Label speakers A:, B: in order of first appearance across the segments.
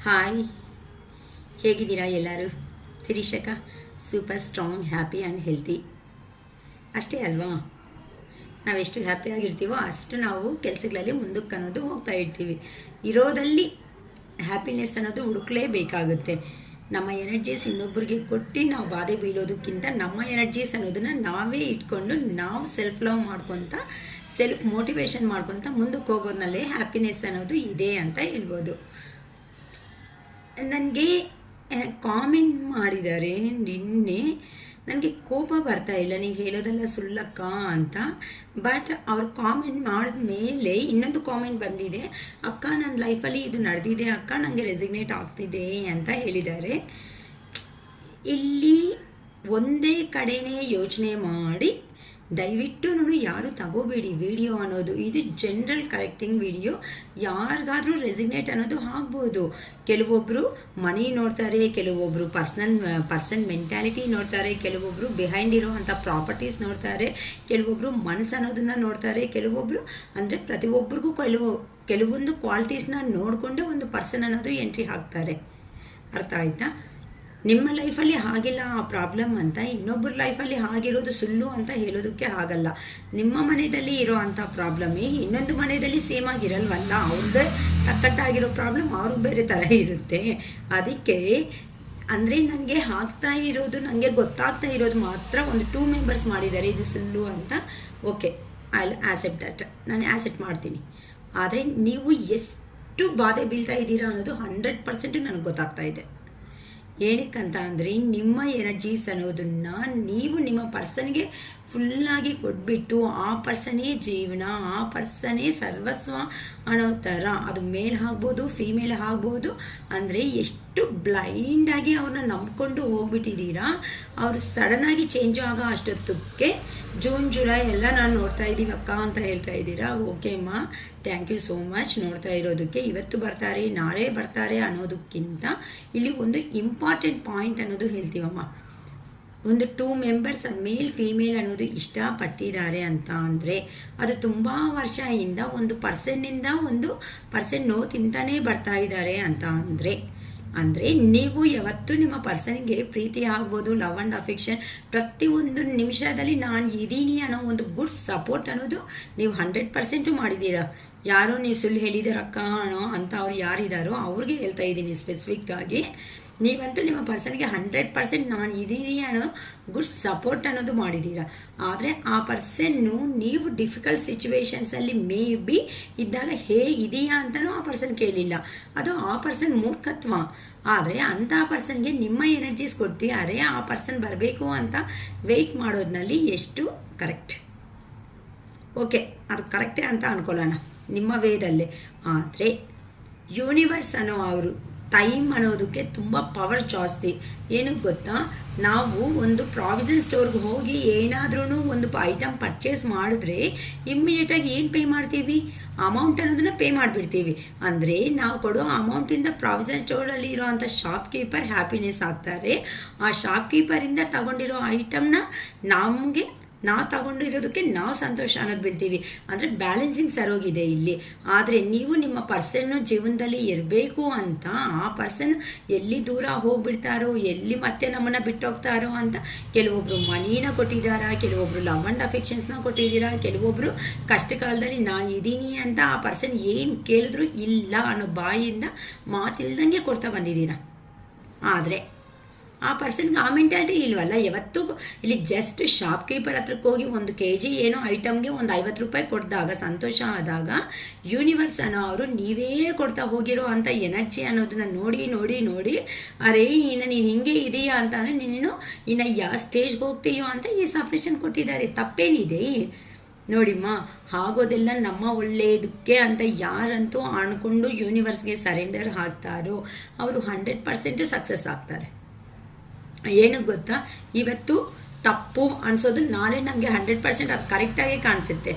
A: Hi, ಹೇಗಿದ್ದೀರಾ ಎಲ್ಲರೂ? ಶಿರೀಷಕ super strong, happy and healthy ಅಷ್ಟೇ ಅಲ್ವಾ? ನಾವೆಷ್ಟು ಹ್ಯಾಪಿಯಾಗಿರ್ತೀವೋ ಅಷ್ಟು ನಾವು ಕೆಲಸಗಳಲ್ಲಿ ಮುಂದಕ್ಕೆ ಅನ್ನೋದು ಹೋಗ್ತಾ ಇರ್ತೀವಿ. ಇರೋದಲ್ಲಿ ಹ್ಯಾಪಿನೆಸ್ ಅನ್ನೋದು ಹುಡುಕ್ಲೇಬೇಕಾಗುತ್ತೆ. ನಮ್ಮ ಎನರ್ಜೀಸ್ ಇನ್ನೊಬ್ಬರಿಗೆ ಕೊಟ್ಟು ನಾವು ಬಾಧೆ ಬೀಳೋದಕ್ಕಿಂತ ನಮ್ಮ ಎನರ್ಜೀಸ್ ಅನ್ನೋದನ್ನು ನಾವೇ ಇಟ್ಕೊಂಡು ನಾವು ಸೆಲ್ಫ್ ಲವ್ ಮಾಡ್ಕೊತ, ಸೆಲ್ಫ್ ಮೋಟಿವೇಶನ್ ಮಾಡ್ಕೊತ ಮುಂದಕ್ಕೆ ಹೋಗೋದ್ನಲ್ಲೇ ಹ್ಯಾಪಿನೆಸ್ ಅನ್ನೋದು ಇದೆ ಅಂತ ಹೇಳ್ಬೋದು. ನನಗೆ ಕಾಮೆಂಟ್ ಮಾಡಿದ್ದಾರೆ ನಿನ್ನೆ, ನನಗೆ ಕೋಪ ಬರ್ತಾ ಇಲ್ಲ, ನೀವು ಹೇಳೋದೆಲ್ಲ ಸುಳ್ಳಕ್ಕ ಅಂತ. ಬಟ್ ಅವ್ರು ಕಾಮೆಂಟ್ ಮಾಡಿದ ಮೇಲೆ ಇನ್ನೊಂದು ಕಾಮೆಂಟ್ ಬಂದಿದೆ, ಅಕ್ಕ ನನ್ನ ಲೈಫಲ್ಲಿ ಇದು ನಡೆದಿದೆ ಅಕ್ಕ, ನನಗೆ ರೆಸಿಗ್ನೇಟ್ ಆಗ್ತಿದೆ ಅಂತ ಹೇಳಿದ್ದಾರೆ. ಇಲ್ಲಿ ಒಂದೇ ಕಡೆನೇ ಯೋಚನೆ ಮಾಡಿ ದಯವಿಟ್ಟು ಯಾರು ತಗೋಬೇಡಿ ವಿಡಿಯೋ ಅನ್ನೋದು. ಇದು ಜನರಲ್ ಕರೆಕ್ಟಿಂಗ್ ವಿಡಿಯೋ. ಯಾರಿಗಾದರೂ ರೆಸಿಗ್ನೇಟ್ ಅನ್ನೋದು ಆಗ್ಬೋದು. ಕೆಲವೊಬ್ಬರು ಮನಿ ನೋಡ್ತಾರೆ, ಕೆಲವೊಬ್ಬರು ಪರ್ಸನ್ ಮೆಂಟ್ಯಾಲಿಟಿ ನೋಡ್ತಾರೆ, ಕೆಲವೊಬ್ಬರು ಬಿಹೈಂಡ್ ಇರೋ ಅಂಥ ಪ್ರಾಪರ್ಟೀಸ್ ನೋಡ್ತಾರೆ, ಕೆಲವೊಬ್ಬರು ಮನಸ್ಸು ಅನ್ನೋದನ್ನು ನೋಡ್ತಾರೆ, ಕೆಲವೊಬ್ಬರು ಅಂದರೆ ಪ್ರತಿಯೊಬ್ಬರಿಗೂ ಕೆಲವೊಂದು ಕ್ವಾಲಿಟೀಸ್ನ ನೋಡಿಕೊಂಡು ಒಂದು ಪರ್ಸನ್ ಅನ್ನೋದು ಎಂಟ್ರಿ ಹಾಕ್ತಾರೆ. ಅರ್ಥ ಆಯ್ತಾ? ನಿಮ್ಮ ಲೈಫಲ್ಲಿ ಹಾಗಿಲ್ಲ ಆ ಪ್ರಾಬ್ಲಮ್ ಅಂತ ಇನ್ನೊಬ್ಬರ ಲೈಫಲ್ಲಿ ಆಗಿರೋದು ಸುಳ್ಳು ಅಂತ ಹೇಳೋದಕ್ಕೆ ಆಗಲ್ಲ. ನಿಮ್ಮ ಮನೆಯಲ್ಲಿ ಇರೋ ಅಂಥ ಪ್ರಾಬ್ಲಮ್ಮೇ ಇನ್ನೊಂದು ಮನೆಯಲ್ಲಿ ಸೇಮ್ ಆಗಿರಲ್ವಲ್ಲ. ಅವ್ರದ್ದೇ ತಕ್ಕಟ್ಟಾಗಿರೋ ಪ್ರಾಬ್ಲಮ್ ಅವ್ರಿಗೆ ಬೇರೆ ಥರ ಇರುತ್ತೆ. ಅದಕ್ಕೆ ಅಂದರೆ ನನಗೆ ಆಗ್ತಾ ಇರೋದು, ನನಗೆ ಗೊತ್ತಾಗ್ತಾ ಇರೋದು ಮಾತ್ರ ಒಂದು 2 ಮೆಂಬರ್ಸ್ ಮಾಡಿದ್ದಾರೆ ಇದು ಸುಳ್ಳು ಅಂತ. ಓಕೆ, ಐ ಆ್ಯಸೆಪ್ಟ್ ದಟ್, ನಾನು ಆ್ಯಸೆಪ್ಟ್ ಮಾಡ್ತೀನಿ. ಆದರೆ ನೀವು ಎಷ್ಟು ಬಾಧೆ ಬೀಳ್ತಾ ಇದ್ದೀರಾ ಅನ್ನೋದು 100% ನನಗೆ ಗೊತ್ತಾಗ್ತಾ ಇದೆ. ಏನಕ್ಕಂತ ಅಂದರೆ ನಿಮ್ಮ ಎನರ್ಜೀಸ್ ಅನ್ನೋದನ್ನು ನೀವು ನಿಮ್ಮ ಪರ್ಸನ್ಗೆ ಫುಲ್ಲಾಗಿ ಕೊಟ್ಬಿಟ್ಟು ಆ ಪರ್ಸನೇ ಜೀವನ, ಆ ಪರ್ಸನೇ ಸರ್ವಸ್ವ ಅನ್ನೋ ಥರ, ಅದು ಮೇಲ್ ಆಗ್ಬೋದು ಫೀಮೇಲ್ ಆಗ್ಬೋದು, ಅಂದರೆ ಎಷ್ಟು ಬ್ಲೈಂಡಾಗಿ ಅವ್ರನ್ನ ನಂಬ್ಕೊಂಡು ಹೋಗ್ಬಿಟ್ಟಿದ್ದೀರಾ. ಅವರು ಸಡನ್ನಾಗಿ ಚೇಂಜ್ ಆಗೋ ಅಷ್ಟೊತ್ತಕ್ಕೆ ಜೂನ್ ಜುಲೈ ಎಲ್ಲ ನಾನು ನೋಡ್ತಾ ಇದ್ದೀವಿ ಅಕ್ಕ ಅಂತ ಹೇಳ್ತಾ ಇದ್ದೀರಾ. ಓಕೆ ಅಮ್ಮ, ಥ್ಯಾಂಕ್ ಯು ಸೋ ಮಚ್ ನೋಡ್ತಾ ಇರೋದಕ್ಕೆ. ಇವತ್ತು ಬರ್ತಾರೆ ನಾಳೆ ಬರ್ತಾರೆ ಅನ್ನೋದಕ್ಕಿಂತ ಇಲ್ಲಿ ಒಂದು ಇಂಪಾರ್ಟೆಂಟ್ ಪಾಯಿಂಟ್ ಅನ್ನೋದು ಹೇಳ್ತೀವಮ್ಮ. ಒಂದು 2 ಮೆಂಬರ್ಸ್ ಮೇಲ್ ಫೀಮೇಲ್ ಅನ್ನೋದು ಇಷ್ಟಪಟ್ಟಿದ್ದಾರೆ ಅಂತ ಅಂದರೆ ಅದು ತುಂಬ ವರ್ಷದಿಂದ ಒಂದು ಪರ್ಸನ್ನಿಂದ ಒಂದು ಪರ್ಸನ್ ನೋ ತಿಂತಾನೇ ಬರ್ತಾ ಇದ್ದಾರೆ ಅಂತ ಅಂದರೆ ನೀವು ಯಾವತ್ತೂ ನಿಮ್ಮ ಪರ್ಸನ್ಗೆ ಪ್ರೀತಿ ಆಗ್ಬೋದು, ಲವ್ ಆ್ಯಂಡ್ ಅಫೆಕ್ಷನ್, ಪ್ರತಿಯೊಂದು ನಿಮಿಷದಲ್ಲಿ ನಾನು ಇದ್ದೀನಿ ಅನ್ನೋ ಒಂದು ಗುಡ್ ಸಪೋರ್ಟ್ ಅನ್ನೋದು ನೀವು 100% ಮಾಡಿದ್ದೀರಾ. ಯಾರೋ ನೀವು ಸುಳ್ಳು ಹೇಳಿದಾರಕ್ಕ ಅನ್ನೋ ಅಂತ ಅವ್ರು ಯಾರಿದ್ದಾರೋ ಅವ್ರಿಗೆ ಹೇಳ್ತಾ ಇದ್ದೀನಿ ಸ್ಪೆಸಿಫಿಕ್ಕಾಗಿ. ನೀವಂತೂ ನಿಮ್ಮ ಪರ್ಸನ್ಗೆ 100% ನಾನು ಇದ್ದೀನಿ ಅನ್ನೋ ಗುಡ್ ಸಪೋರ್ಟ್ ಅನ್ನೋದು ಮಾಡಿದ್ದೀರಾ. ಆದರೆ ಆ ಪರ್ಸನ್ನು ನೀವು ಡಿಫಿಕಲ್ಟ್ ಸಿಚುವೇಶನ್ಸಲ್ಲಿ ಮೇ ಬಿ ಇದ್ದಾಗ ಹೇಗಿದೆಯಾ ಅಂತಲೂ ಆ ಪರ್ಸನ್ ಕೇಳಿಲ್ಲ. ಅದು ಆ ಪರ್ಸನ್ ಮೂರ್ಖತ್ವ. ಆದರೆ ಅಂಥ ಪರ್ಸನ್ಗೆ ನಿಮ್ಮ ಎನರ್ಜೀಸ್ ಕೊಟ್ಟಿದ್ದಾರೆ, ಆ ಪರ್ಸನ್ ಬರಬೇಕು ಅಂತ ವೆಯ್ಟ್ ಮಾಡೋದ್ರಲ್ಲಿ ಎಷ್ಟು ಕರೆಕ್ಟ್? ಓಕೆ, ಅದು ಕರೆಕ್ಟೇ ಅಂತ ಅಂದ್ಕೊಳ್ಳೋಣ ನಿಮ್ಮ ವೇದಲ್ಲೇ. ಆದರೆ ಯೂನಿವರ್ಸ್ ಅನ್ನೋ ಅವರು ಟೈಮ್ ಅನ್ನೋದಕ್ಕೆ ತುಂಬ ಪವರ್ ಜಾಸ್ತಿ. ಏನಕ್ಕೆ ಗೊತ್ತಾ? ನಾವು ಒಂದು ಪ್ರಾವಿಷನ್ ಸ್ಟೋರ್ಗೆ ಹೋಗಿ ಏನಾದ್ರೂ ಒಂದು ಐಟಮ್ ಪರ್ಚೇಸ್ ಮಾಡಿದ್ರೆ ಇಮ್ಮಿಡಿಯೇಟಾಗಿ ಏನು ಪೇ ಮಾಡ್ತೀವಿ? ಅಮೌಂಟ್ ಅನ್ನೋದನ್ನ ಪೇ ಮಾಡಿಬಿಡ್ತೀವಿ. ಅಂದರೆ ನಾವು ಕೊಡೋ ಅಮೌಂಟಿಂದ ಪ್ರಾವಿಷನ್ ಸ್ಟೋರಲ್ಲಿ ಇರೋವಂಥ ಶಾಪ್ಕೀಪರ್ ಹ್ಯಾಪಿನೆಸ್ ಆಗ್ತಾರೆ. ಆ ಶಾಪ್ಕೀಪರಿಂದ ತಗೊಂಡಿರೋ ಐಟಮ್ನ ನಮಗೆ ನಾವು ತಗೊಂಡಿರೋದಕ್ಕೆ ನಾವು ಸಂತೋಷ ಅನ್ನೋದು ಬೀಳ್ತೀವಿ. ಅಂದರೆ ಬ್ಯಾಲೆನ್ಸಿಂಗ್ ಸರೋಗಿದೆ ಇಲ್ಲಿ. ಆದರೆ ನೀವು ನಿಮ್ಮ ಪರ್ಸನ್ನು ಜೀವನದಲ್ಲಿ ಇರಬೇಕು ಅಂತ ಆ ಪರ್ಸನ್ ಎಲ್ಲಿ ದೂರ ಹೋಗ್ಬಿಡ್ತಾರೋ, ಎಲ್ಲಿ ಮತ್ತೆ ನಮ್ಮನ್ನು ಬಿಟ್ಟೋಗ್ತಾರೋ ಅಂತ ಕೆಲವೊಬ್ಬರು ಮನಿನ ಕೊಟ್ಟಿದ್ದಾರಾ, ಕೆಲವೊಬ್ಬರು ಲವ್ ಆ್ಯಂಡ್ ಅಫೆಕ್ಷನ್ಸ್ನ ಕೊಟ್ಟಿದ್ದೀರಾ, ಕೆಲವೊಬ್ಬರು ಕಷ್ಟ ಕಾಲದಲ್ಲಿ ನಾನು ಇದ್ದೀನಿ ಅಂತ ಆ ಪರ್ಸನ್ ಏನು ಕೇಳಿದ್ರು ಇಲ್ಲ ಅನ್ನೋ ಬಾಯಿಂದ ಮಾತಿಲ್ದಂಗೆ ಕೊಡ್ತಾ ಬಂದಿದ್ದೀರಾ. ಆದರೆ ಆ ಪರ್ಸನ್ಗೆ ಆ ಮೆಂಟಾಲಿಟಿ ಇಲ್ವಲ್ಲ. ಯಾವತ್ತೂ ಇಲ್ಲಿ ಜಸ್ಟ್ ಶಾಪ್ಕೀಪರ್ ಹತ್ರಕ್ಕೆ ಹೋಗಿ 1 kg ಏನೋ ಐಟಮ್ಗೆ ಒಂದು 50 ರೂಪಾಯಿ ಕೊಟ್ಟಿದಾಗ ಸಂತೋಷ ಆದಾಗ ಯೂನಿವರ್ಸ್ ಅನ್ನೋ ಅವರು ನೀವೇ ಕೊಡ್ತಾ ಹೋಗಿರೋ ಅಂಥ ಎನರ್ಜಿ ಅನ್ನೋದನ್ನ ನೋಡಿ ಅರೇ ಇನ್ನು ನೀನು ಹಿಂಗೆ ಇದೆಯಾ ಅಂತ ಅಂದರೆ ನೀನು ಇನ್ನು ಯಾವ ಸ್ಟೇಜ್ಗೆ ಹೋಗ್ತೀಯೋ ಅಂತ ಈ ಸಪ್ರೇಷನ್ ಕೊಟ್ಟಿದ್ದಾರೆ. ತಪ್ಪೇನಿದೆ ನೋಡಿಮ್ಮ. ಆಗೋದೆಲ್ಲ ನಮ್ಮ ಒಳ್ಳೆಯದಕ್ಕೆ ಅಂತ ಯಾರಂತೂ ಅನ್ಕೊಂಡು ಯೂನಿವರ್ಸ್ಗೆ ಸರೆಂಡರ್ ಆಗ್ತಾರೋ ಅವರು 100% ಸಕ್ಸಸ್ ಆಗ್ತಾರೆ. ಏನು ಗೊತ್ತಾ? ಇವತ್ತು ತಪ್ಪು ಅನಿಸೋದು ನಾಳೆ ನಮಗೆ 100% ಅದು ಕರೆಕ್ಟಾಗಿ ಕಾಣಿಸುತ್ತೆ.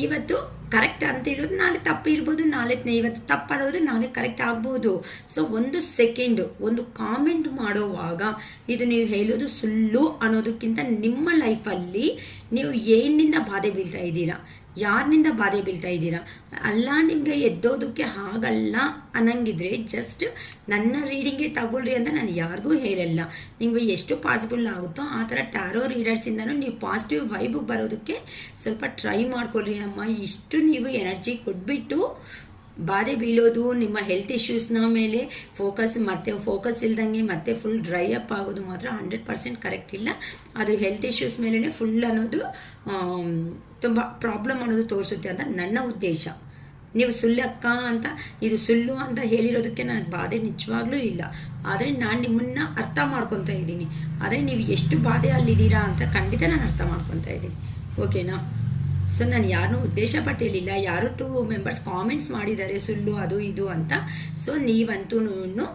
A: ಇವತ್ತು ಕರೆಕ್ಟ್ ಅಂತ ಹೇಳೋದು ನಾಳೆ ತಪ್ಪು ಇರ್ಬೋದು, ಇವತ್ತು ತಪ್ಪು ಅನ್ನೋದು ನಾಳೆ ಕರೆಕ್ಟ್ ಆಗ್ಬೋದು. ಸೊ 1 ಸೆಕೆಂಡ್ ಒಂದು ಕಾಮೆಂಟ್ ಮಾಡೋವಾಗ ಇದು ನೀವು ಹೇಳೋದು ಸುಳ್ಳು ಅನ್ನೋದಕ್ಕಿಂತ ನಿಮ್ಮ ಲೈಫಲ್ಲಿ ನೀವು ಏನಿಂದ ಬಾಧೆ ಬೀಳ್ತಾ ಇದ್ದೀರಾ, ಯಾರಿನಿಂದ ಬಾಧೆ ಬೀಳ್ತಾ ಇದ್ದೀರಾ? ಅಲ್ಲ ನಿಮಗೆ ಎದ್ದೋದಕ್ಕೆ ಆಗಲ್ಲ ಅನ್ನಂಗಿದ್ರೆ ಜಸ್ಟ್ ನನ್ನ ರೀಡಿಂಗೇ ತಗೊಳ್ರಿ ಅಂತ ನಾನು ಯಾರಿಗೂ ಹೇಳಲ್ಲ. ನಿಮಗೆ ಎಷ್ಟು ಪಾಸಿಬಲ್ ಆಗುತ್ತೋ ಆ ಥರ ಟ್ಯಾರೋ ರೀಡರ್ಸಿಂದನೂ ನೀವು ಪಾಸಿಟಿವ್ ವೈಬಿಗೆ ಬರೋದಕ್ಕೆ ಸ್ವಲ್ಪ ಟ್ರೈ ಮಾಡ್ಕೊಳ್ರಿ ಅಮ್ಮ. ಇಷ್ಟು ನೀವು ಎನರ್ಜಿ ಕೊಟ್ಬಿಟ್ಟು ಬಾಧೆ ಬೀಳೋದು, ನಿಮ್ಮ ಹೆಲ್ತ್ ಇಶ್ಯೂಸ್ನ ಮೇಲೆ ಫೋಕಸ್ ಇಲ್ದಂಗೆ ಮತ್ತೆ ಫುಲ್ ಡ್ರೈ ಅಪ್ ಆಗೋದು ಮಾತ್ರ 100% ಕರೆಕ್ಟ್ ಇಲ್ಲ. ಅದು ಹೆಲ್ತ್ ಇಶ್ಯೂಸ್ ಮೇಲೇ ಫುಲ್ ಅನ್ನೋದು ತುಂಬ ಪ್ರಾಬ್ಲಮ್ ಅನ್ನೋದು ತೋರಿಸುತ್ತೆ ಅಂತ ನನ್ನ ಉದ್ದೇಶ. ನೀವು ಸುಳ್ಳಕ್ಕ ಅಂತ, ಇದು ಸುಳ್ಳು ಅಂತ ಹೇಳಿರೋದಕ್ಕೆ ನನಗೆ ಬಾಧೆ ನಿಜವಾಗ್ಲೂ ಇಲ್ಲ. ಆದರೆ ನಾನು ನಿಮ್ಮನ್ನು ಅರ್ಥ ಮಾಡ್ಕೊತಾ ಇದ್ದೀನಿ. ಆದರೆ ನೀವು ಎಷ್ಟು ಬಾಧೆ ಅಲ್ಲಿದ್ದೀರಾ ಅಂತ ಖಂಡಿತ ನಾನು ಅರ್ಥ ಮಾಡ್ಕೊತಾ ಇದ್ದೀನಿ. ಓಕೆನಾ? ಸೊ ನಾನು ಯಾರನ್ನೂ ಉದ್ದೇಶ ಪಟ್ಟಿರಲಿಲ್ಲ. ಯಾರು 2 ಮೆಂಬರ್ಸ್ ಕಾಮೆಂಟ್ಸ್ ಮಾಡಿದ್ದಾರೆ ಸುಳ್ಳು ಅದು ಇದು ಅಂತ. ಸೊ ನೀವಂತೂ ಇನ್ನೂ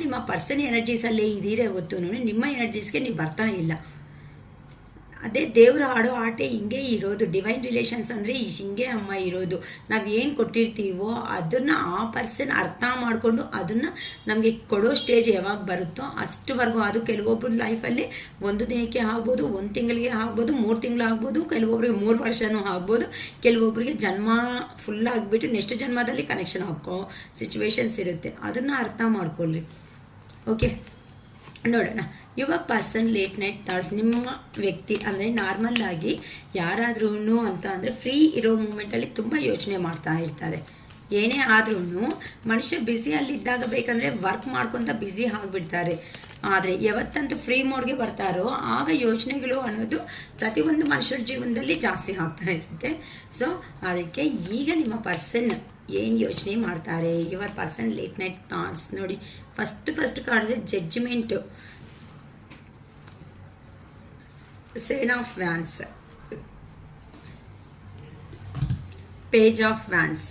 A: ನಿಮ್ಮ ಪರ್ಸನ್ ಎನರ್ಜೀಸಲ್ಲೇ ಇದ್ದೀರ ಹೊತ್ತು ನಿಮ್ಮ ಎನರ್ಜೀಸ್ಗೆ ನೀವು ಬರ್ತಾ ಇಲ್ಲ. ಅದೇ ದೇವರು ಆಡೋ ಆಟೆ ಹಿಂಗೆ ಇರೋದು. ಡಿವೈನ್ ರಿಲೇಷನ್ಸ್ ಅಂದರೆ ಹಿಂಗೆ ಅಮ್ಮ ಇರೋದು. ನಾವು ಏನು ಕೊಟ್ಟಿರ್ತೀವೋ ಅದನ್ನು ಆ ಪರ್ಸನ್ ಅರ್ಥ ಮಾಡಿಕೊಂಡು ಅದನ್ನು ನಮಗೆ ಕೊಡೋ ಸ್ಟೇಜ್ ಯಾವಾಗ ಬರುತ್ತೋ ಅಷ್ಟುವರೆಗೂ. ಅದು ಕೆಲವೊಬ್ಬರ ಲೈಫಲ್ಲಿ 1 ದಿನಕ್ಕೆ ಆಗ್ಬೋದು, 1 ತಿಂಗಳಿಗೆ ಆಗ್ಬೋದು, 3 ತಿಂಗಳು ಆಗ್ಬೋದು, ಕೆಲವೊಬ್ಬರಿಗೆ 3 ವರ್ಷವೂ ಆಗ್ಬೋದು, ಕೆಲವೊಬ್ಬರಿಗೆ ಜನ್ಮ ಫುಲ್ ಆಗಿಬಿಟ್ಟು ನೆಕ್ಸ್ಟ್ ಜನ್ಮದಲ್ಲಿ ಕನೆಕ್ಷನ್ ಹಾಕೋ ಸಿಚುವೇಶನ್ಸ್ ಇರುತ್ತೆ. ಅದನ್ನು ಅರ್ಥ ಮಾಡ್ಕೊಳ್ಳಿ. ಓಕೆ, ನೋಡೋಣ. ಯುವ ಪರ್ಸನ್ ಲೇಟ್ ನೈಟ್ ಥಾಟ್ಸ್. ನಿಮ್ಮ ವ್ಯಕ್ತಿ ಅಂದರೆ ನಾರ್ಮಲ್ ಆಗಿ ಯಾರಾದ್ರೂ ಅಂತ ಅಂದರೆ ಫ್ರೀ ಇರೋ ಮೂಮೆಂಟಲ್ಲಿ ತುಂಬ ಯೋಚನೆ ಮಾಡ್ತಾ ಇರ್ತಾರೆ. ಏನೇ ಆದ್ರೂ ಮನುಷ್ಯ ಬ್ಯುಸಿಯಲ್ಲಿದ್ದಾಗ ಬೇಕಂದರೆ ವರ್ಕ್ ಮಾಡ್ಕೊತ ಬ್ಯುಸಿ ಆಗಿಬಿಡ್ತಾರೆ. ಆದರೆ ಯಾವತ್ತಂತೂ ಫ್ರೀ ಮೋಡ್ಗೆ ಬರ್ತಾರೋ ಆಗ ಯೋಚನೆಗಳು ಅನ್ನೋದು ಪ್ರತಿಯೊಂದು ಮನುಷ್ಯರ ಜೀವನದಲ್ಲಿ ಜಾಸ್ತಿ ಆಗ್ತಾ ಇರುತ್ತೆ. ಸೊ ಅದಕ್ಕೆ ಈಗ ನಿಮ್ಮ ಪರ್ಸನ್ ಏನು ಯೋಚನೆ ಮಾಡ್ತಾರೆ, your person late night thoughts. ನೋಡಿ, ಫಸ್ಟ್ ಕಾಡಿದ್ರೆ judgement, Seven of Wands, Page of Wands,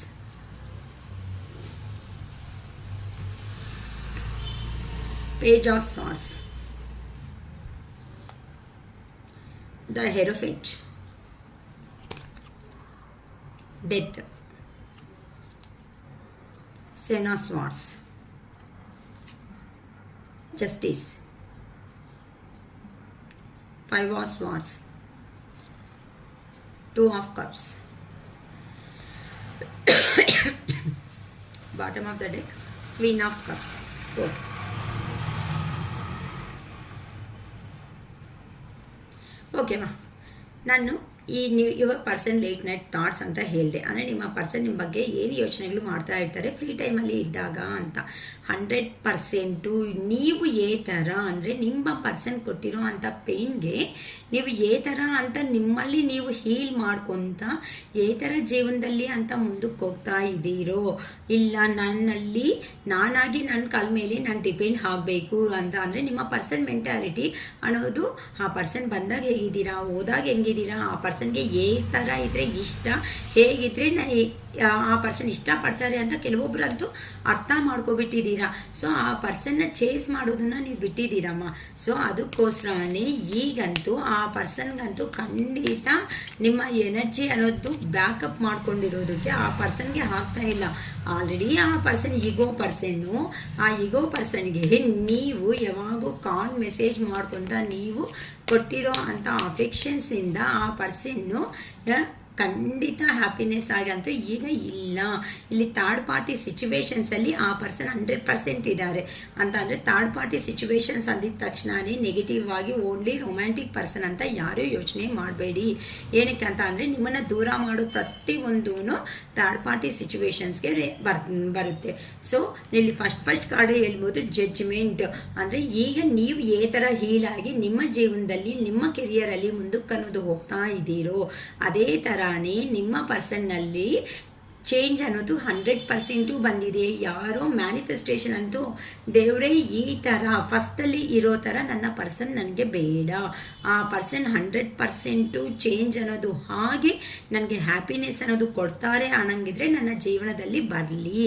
A: Page of Swords, the Hierophant, Death, Seven of Swords, Justice, 5 of Swords, 2 of Cups, bottom of the deck, Queen of Cups. Good. Okay ma, ನಾನು ಯುವ person late night thoughts ಅಂತ ಹೇಳಿದೆ. ಅಂದರೆ ನಿಮ್ಮ person ನಿಮ್ಮ ಬಗ್ಗೆ ಏನು ಯೋಚನೆಗಳು ಮಾಡ್ತಾ ಇರ್ತಾರೆ ಫ್ರೀ ಟೈಮಲ್ಲಿ ಇದ್ದಾಗ ಅಂತ. 100% ನೀವು ಏ ಥರ ಅಂದರೆ ನಿಮ್ಮ ಪರ್ಸನ್ ಕೊಟ್ಟಿರೋ ಅಂಥ ಪೇಯ್ನ್ಗೆ ನೀವು ಏ ಥರ ಅಂತ ನಿಮ್ಮಲ್ಲಿ ನೀವು ಹೀಲ್ ಮಾಡ್ಕೊತ ಏ ಥರ ಜೀವನದಲ್ಲಿ ಅಂತ ಮುಂದಕ್ಕೆ ಹೋಗ್ತಾ ಇದ್ದೀರೋ, ಇಲ್ಲ ನಾನಾಗಿ ನನ್ನ ಕಾಲ ಮೇಲೆ ನಾನು ಡಿಪೆಂಡ್ ಆಗಬೇಕು ಅಂತ ಅಂದರೆ ನಿಮ್ಮ ಪರ್ಸನ್ ಮೆಂಟಾಲಿಟಿ ಅನ್ನೋದು ಆ ಪರ್ಸನ್ ಬಂದಾಗ ಹೇಗಿದ್ದೀರಾ, ಹೋದಾಗ ಹೆಂಗಿದ್ದೀರಾ, ಆ ಪರ್ಸನ್ಗೆ ಏ ಥರ ಇದ್ದರೆ ಇಷ್ಟ, ಹೇಗಿದ್ರೆ ಆ ಪರ್ಸನ್ ಇಷ್ಟಪಡ್ತಾರೆ ಅಂತ ಕೆಲವೊಬ್ಬರಂತೂ ಅರ್ಥ ಮಾಡ್ಕೊಬಿಟ್ಟಿದ್ದೀರಾ. ಸೊ ಆ ಪರ್ಸನ್ನ ಚೇಸ್ ಮಾಡೋದನ್ನು ನೀವು ಬಿಟ್ಟಿದ್ದೀರಮ್ಮ. ಸೊ ಅದಕ್ಕೋಸ್ಕರನೇ ಈಗಂತೂ ಆ ಪರ್ಸನ್ಗಂತೂ ಖಂಡಿತ ನಿಮ್ಮ ಎನರ್ಜಿ ಅನ್ನೋದು ಬ್ಯಾಕಪ್ ಮಾಡ್ಕೊಂಡಿರೋದಕ್ಕೆ ಆ ಪರ್ಸನ್ಗೆ ಆಗ್ತಾ ಇಲ್ಲ. ಆಲ್ರೆಡಿ ಆ ಪರ್ಸನ್ ಆ ಈಗೋ ಪರ್ಸನ್ಗೆ ನೀವು ಯಾವಾಗೂ ಕಾಲ್ ಮೆಸೇಜ್ ಮಾಡ್ಕೊತ ನೀವು ಕೊಟ್ಟಿರೋ ಅಂಥ ಅಫೆಕ್ಷನ್ಸಿಂದ ಆ ಪರ್ಸನ್ನು ಖಂಡಿತ ಹ್ಯಾಪಿನೆಸ್ ಆಗಂತೂ ಈಗ ಇಲ್ಲ. ಇಲ್ಲಿ ಥರ್ಡ್ ಪಾರ್ಟಿ ಸಿಚುವೇಶನ್ಸಲ್ಲಿ ಆ ಪರ್ಸನ್ 100% ಇದ್ದಾರೆ ಅಂತ ಅಂದರೆ ಥರ್ಡ್ ಪಾರ್ಟಿ ಸಿಚುವೇಶನ್ಸ್ ಅಂದಿದ ತಕ್ಷಣವೇ ನೆಗೆಟಿವ್ ಆಗಿ ಓನ್ಲಿ ರೊಮ್ಯಾಂಟಿಕ್ ಪರ್ಸನ್ ಅಂತ ಯಾರೂ ಯೋಚನೆ ಮಾಡಬೇಡಿ. ಏನಕ್ಕೆ ಅಂತ ಅಂದರೆ ನಿಮ್ಮನ್ನು ದೂರ ಮಾಡೋ ಪ್ರತಿಯೊಂದೂ ಥರ್ಡ್ ಪಾರ್ಟಿ ಸಿಚುವೇಶನ್ಸ್ಗೆ ಬರುತ್ತೆ. ಸೊ ಇಲ್ಲಿ ಫಸ್ಟ್ ಕಾರ್ಡ್ ಹೇಳ್ಬೋದು ಜಡ್ಜ್ಮೆಂಟ್. ಅಂದರೆ ಈಗ ನೀವು ಏ ಥರ ಹೀಲಾಗಿ ನಿಮ್ಮ ಜೀವನದಲ್ಲಿ ನಿಮ್ಮ ಕೆರಿಯರಲ್ಲಿ ಮುಂದಕ್ಕೆ ಅನ್ನೋದು ಹೋಗ್ತಾ ಇದ್ದೀರೋ ಅದೇ ಥರ ನಿಮ್ಮ ಪರ್ಸನ್ನಲ್ಲಿ ಚೇಂಜ್ ಅನ್ನೋದು 100% ಬಂದಿದೆ. ಯಾರೋ ಮ್ಯಾನಿಫೆಸ್ಟೇಷನ್ ಅಂತೂ ದೇವರೇ ಈ ಥರ ಫಸ್ಟಲ್ಲಿ ಇರೋ ಥರ ನನ್ನ ಪರ್ಸನ್ ನನಗೆ ಬೇಡ, ಆ ಪರ್ಸನ್ 100% ಚೇಂಜ್ ಅನ್ನೋದು ಹಾಗೆ ನನಗೆ ಹ್ಯಾಪಿನೆಸ್ ಅನ್ನೋದು ಕೊಡ್ತಾರೆ ಅನ್ನಂಗಿದ್ರೆ ನನ್ನ ಜೀವನದಲ್ಲಿ ಬರಲಿ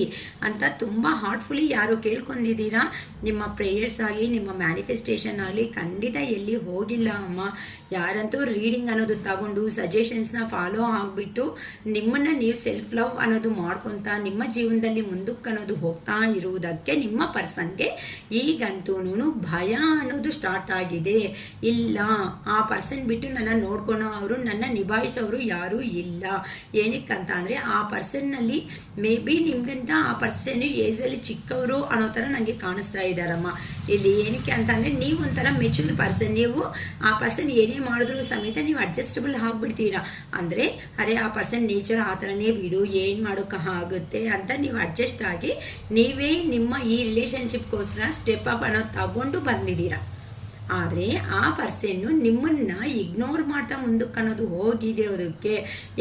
A: ಅಂತ ತುಂಬ ಹಾರ್ಟ್ಫುಲಿ ಯಾರು ಕೇಳ್ಕೊಂಡಿದ್ದೀರಾ. ನಿಮ್ಮ ಪ್ರೇಯರ್ಸ್ ಆಗಲಿ ನಿಮ್ಮ ಮ್ಯಾನಿಫೆಸ್ಟೇಷನ್ ಆಗಲಿ ಖಂಡಿತ ಎಲ್ಲಿ ಹೋಗಿಲ್ಲ ಅಮ್ಮ. ಯಾರಂತೂ ರೀಡಿಂಗ್ ಅನ್ನೋದು ತಗೊಂಡು ಸಜೆಷನ್ಸ್ನ ಫಾಲೋ ಆಗಿಬಿಟ್ಟು ನಿಮ್ಮನ್ನು ನೀವು ಸೆಲ್ಫ್ ಲವ್ ಅನ್ನೋದು ಮಾಡ್ಕೊತಾ ನಿಮ್ಮ ಜೀವನದಲ್ಲಿ ಮುಂದಕ್ಕೆ ಅನ್ನೋದು ಹೋಗ್ತಾ ಇರುವುದಕ್ಕೆ ನಿಮ್ಮ ಪರ್ಸನ್ಗೆ ಈಗಂತೂ ಭಯ ಅನ್ನೋದು ಸ್ಟಾರ್ಟ್ ಆಗಿದೆ. ಇಲ್ಲ, ಆ ಪರ್ಸನ್ ಬಿಟ್ಟು ನನ್ನ ನೋಡ್ಕೊಳೋ ಅವರು, ನನ್ನ ನಿಭಾಯಿಸೋರು ಯಾರೂ ಇಲ್ಲ. ಏನಕ್ಕಂತ ಅಂದರೆ ಆ ಪರ್ಸನ್ನಲ್ಲಿ ಮೇ ಬಿ ನಿಮ್ಗಿಂತ ಆ ಪರ್ಸನ್ ಏಜಲ್ಲಿ ಚಿಕ್ಕವರು ಅನ್ನೋ ಥರ ನನಗೆ ಕಾಣಿಸ್ತಾ ಇದ್ದಾರಮ್ಮ ಇಲ್ಲಿ. ಏನಕ್ಕೆ ಅಂತ ಅಂದರೆ ನೀವು ಒಂಥರ ಮೆಚೂರ್ ಪರ್ಸನ್. ನೀವು ಆ ಪರ್ಸನ್ ಏನೇ ಮಾಡಿದ್ರು ಸಮೇತ ನೀವು ಅಡ್ಜಸ್ಟಬಲ್ ಆಗಿಬಿಡ್ತೀರಾ. ಅಂದರೆ ಅರೆ ಆ ಪರ್ಸನ್ ನೇಚರ್ ಆ ಥರನೇ ಬಿಡು, ಏನು ಮಾಡೋಕೆ ಆಗುತ್ತೆ ಅಂತ ನೀವು ಅಡ್ಜಸ್ಟ್ ಆಗಿ ನೀವೇ ನಿಮ್ಮ ಈ ರಿಲೇಷನ್ಶಿಪ್ಗೋಸ್ಕರ ಸ್ಟೆಪ್ ಅಪ್ ಅನ್ನೋದು ತಗೊಂಡು ಬಂದಿದ್ದೀರಾ. ಆದರೆ ಆ ಪರ್ಸನ್ನು ನಿಮ್ಮನ್ನು ಇಗ್ನೋರ್ ಮಾಡ್ತಾ ಮುಂದಕ್ಕೆ ಅನ್ನೋದು ಹೋಗಿದಿರೋದಕ್ಕೆ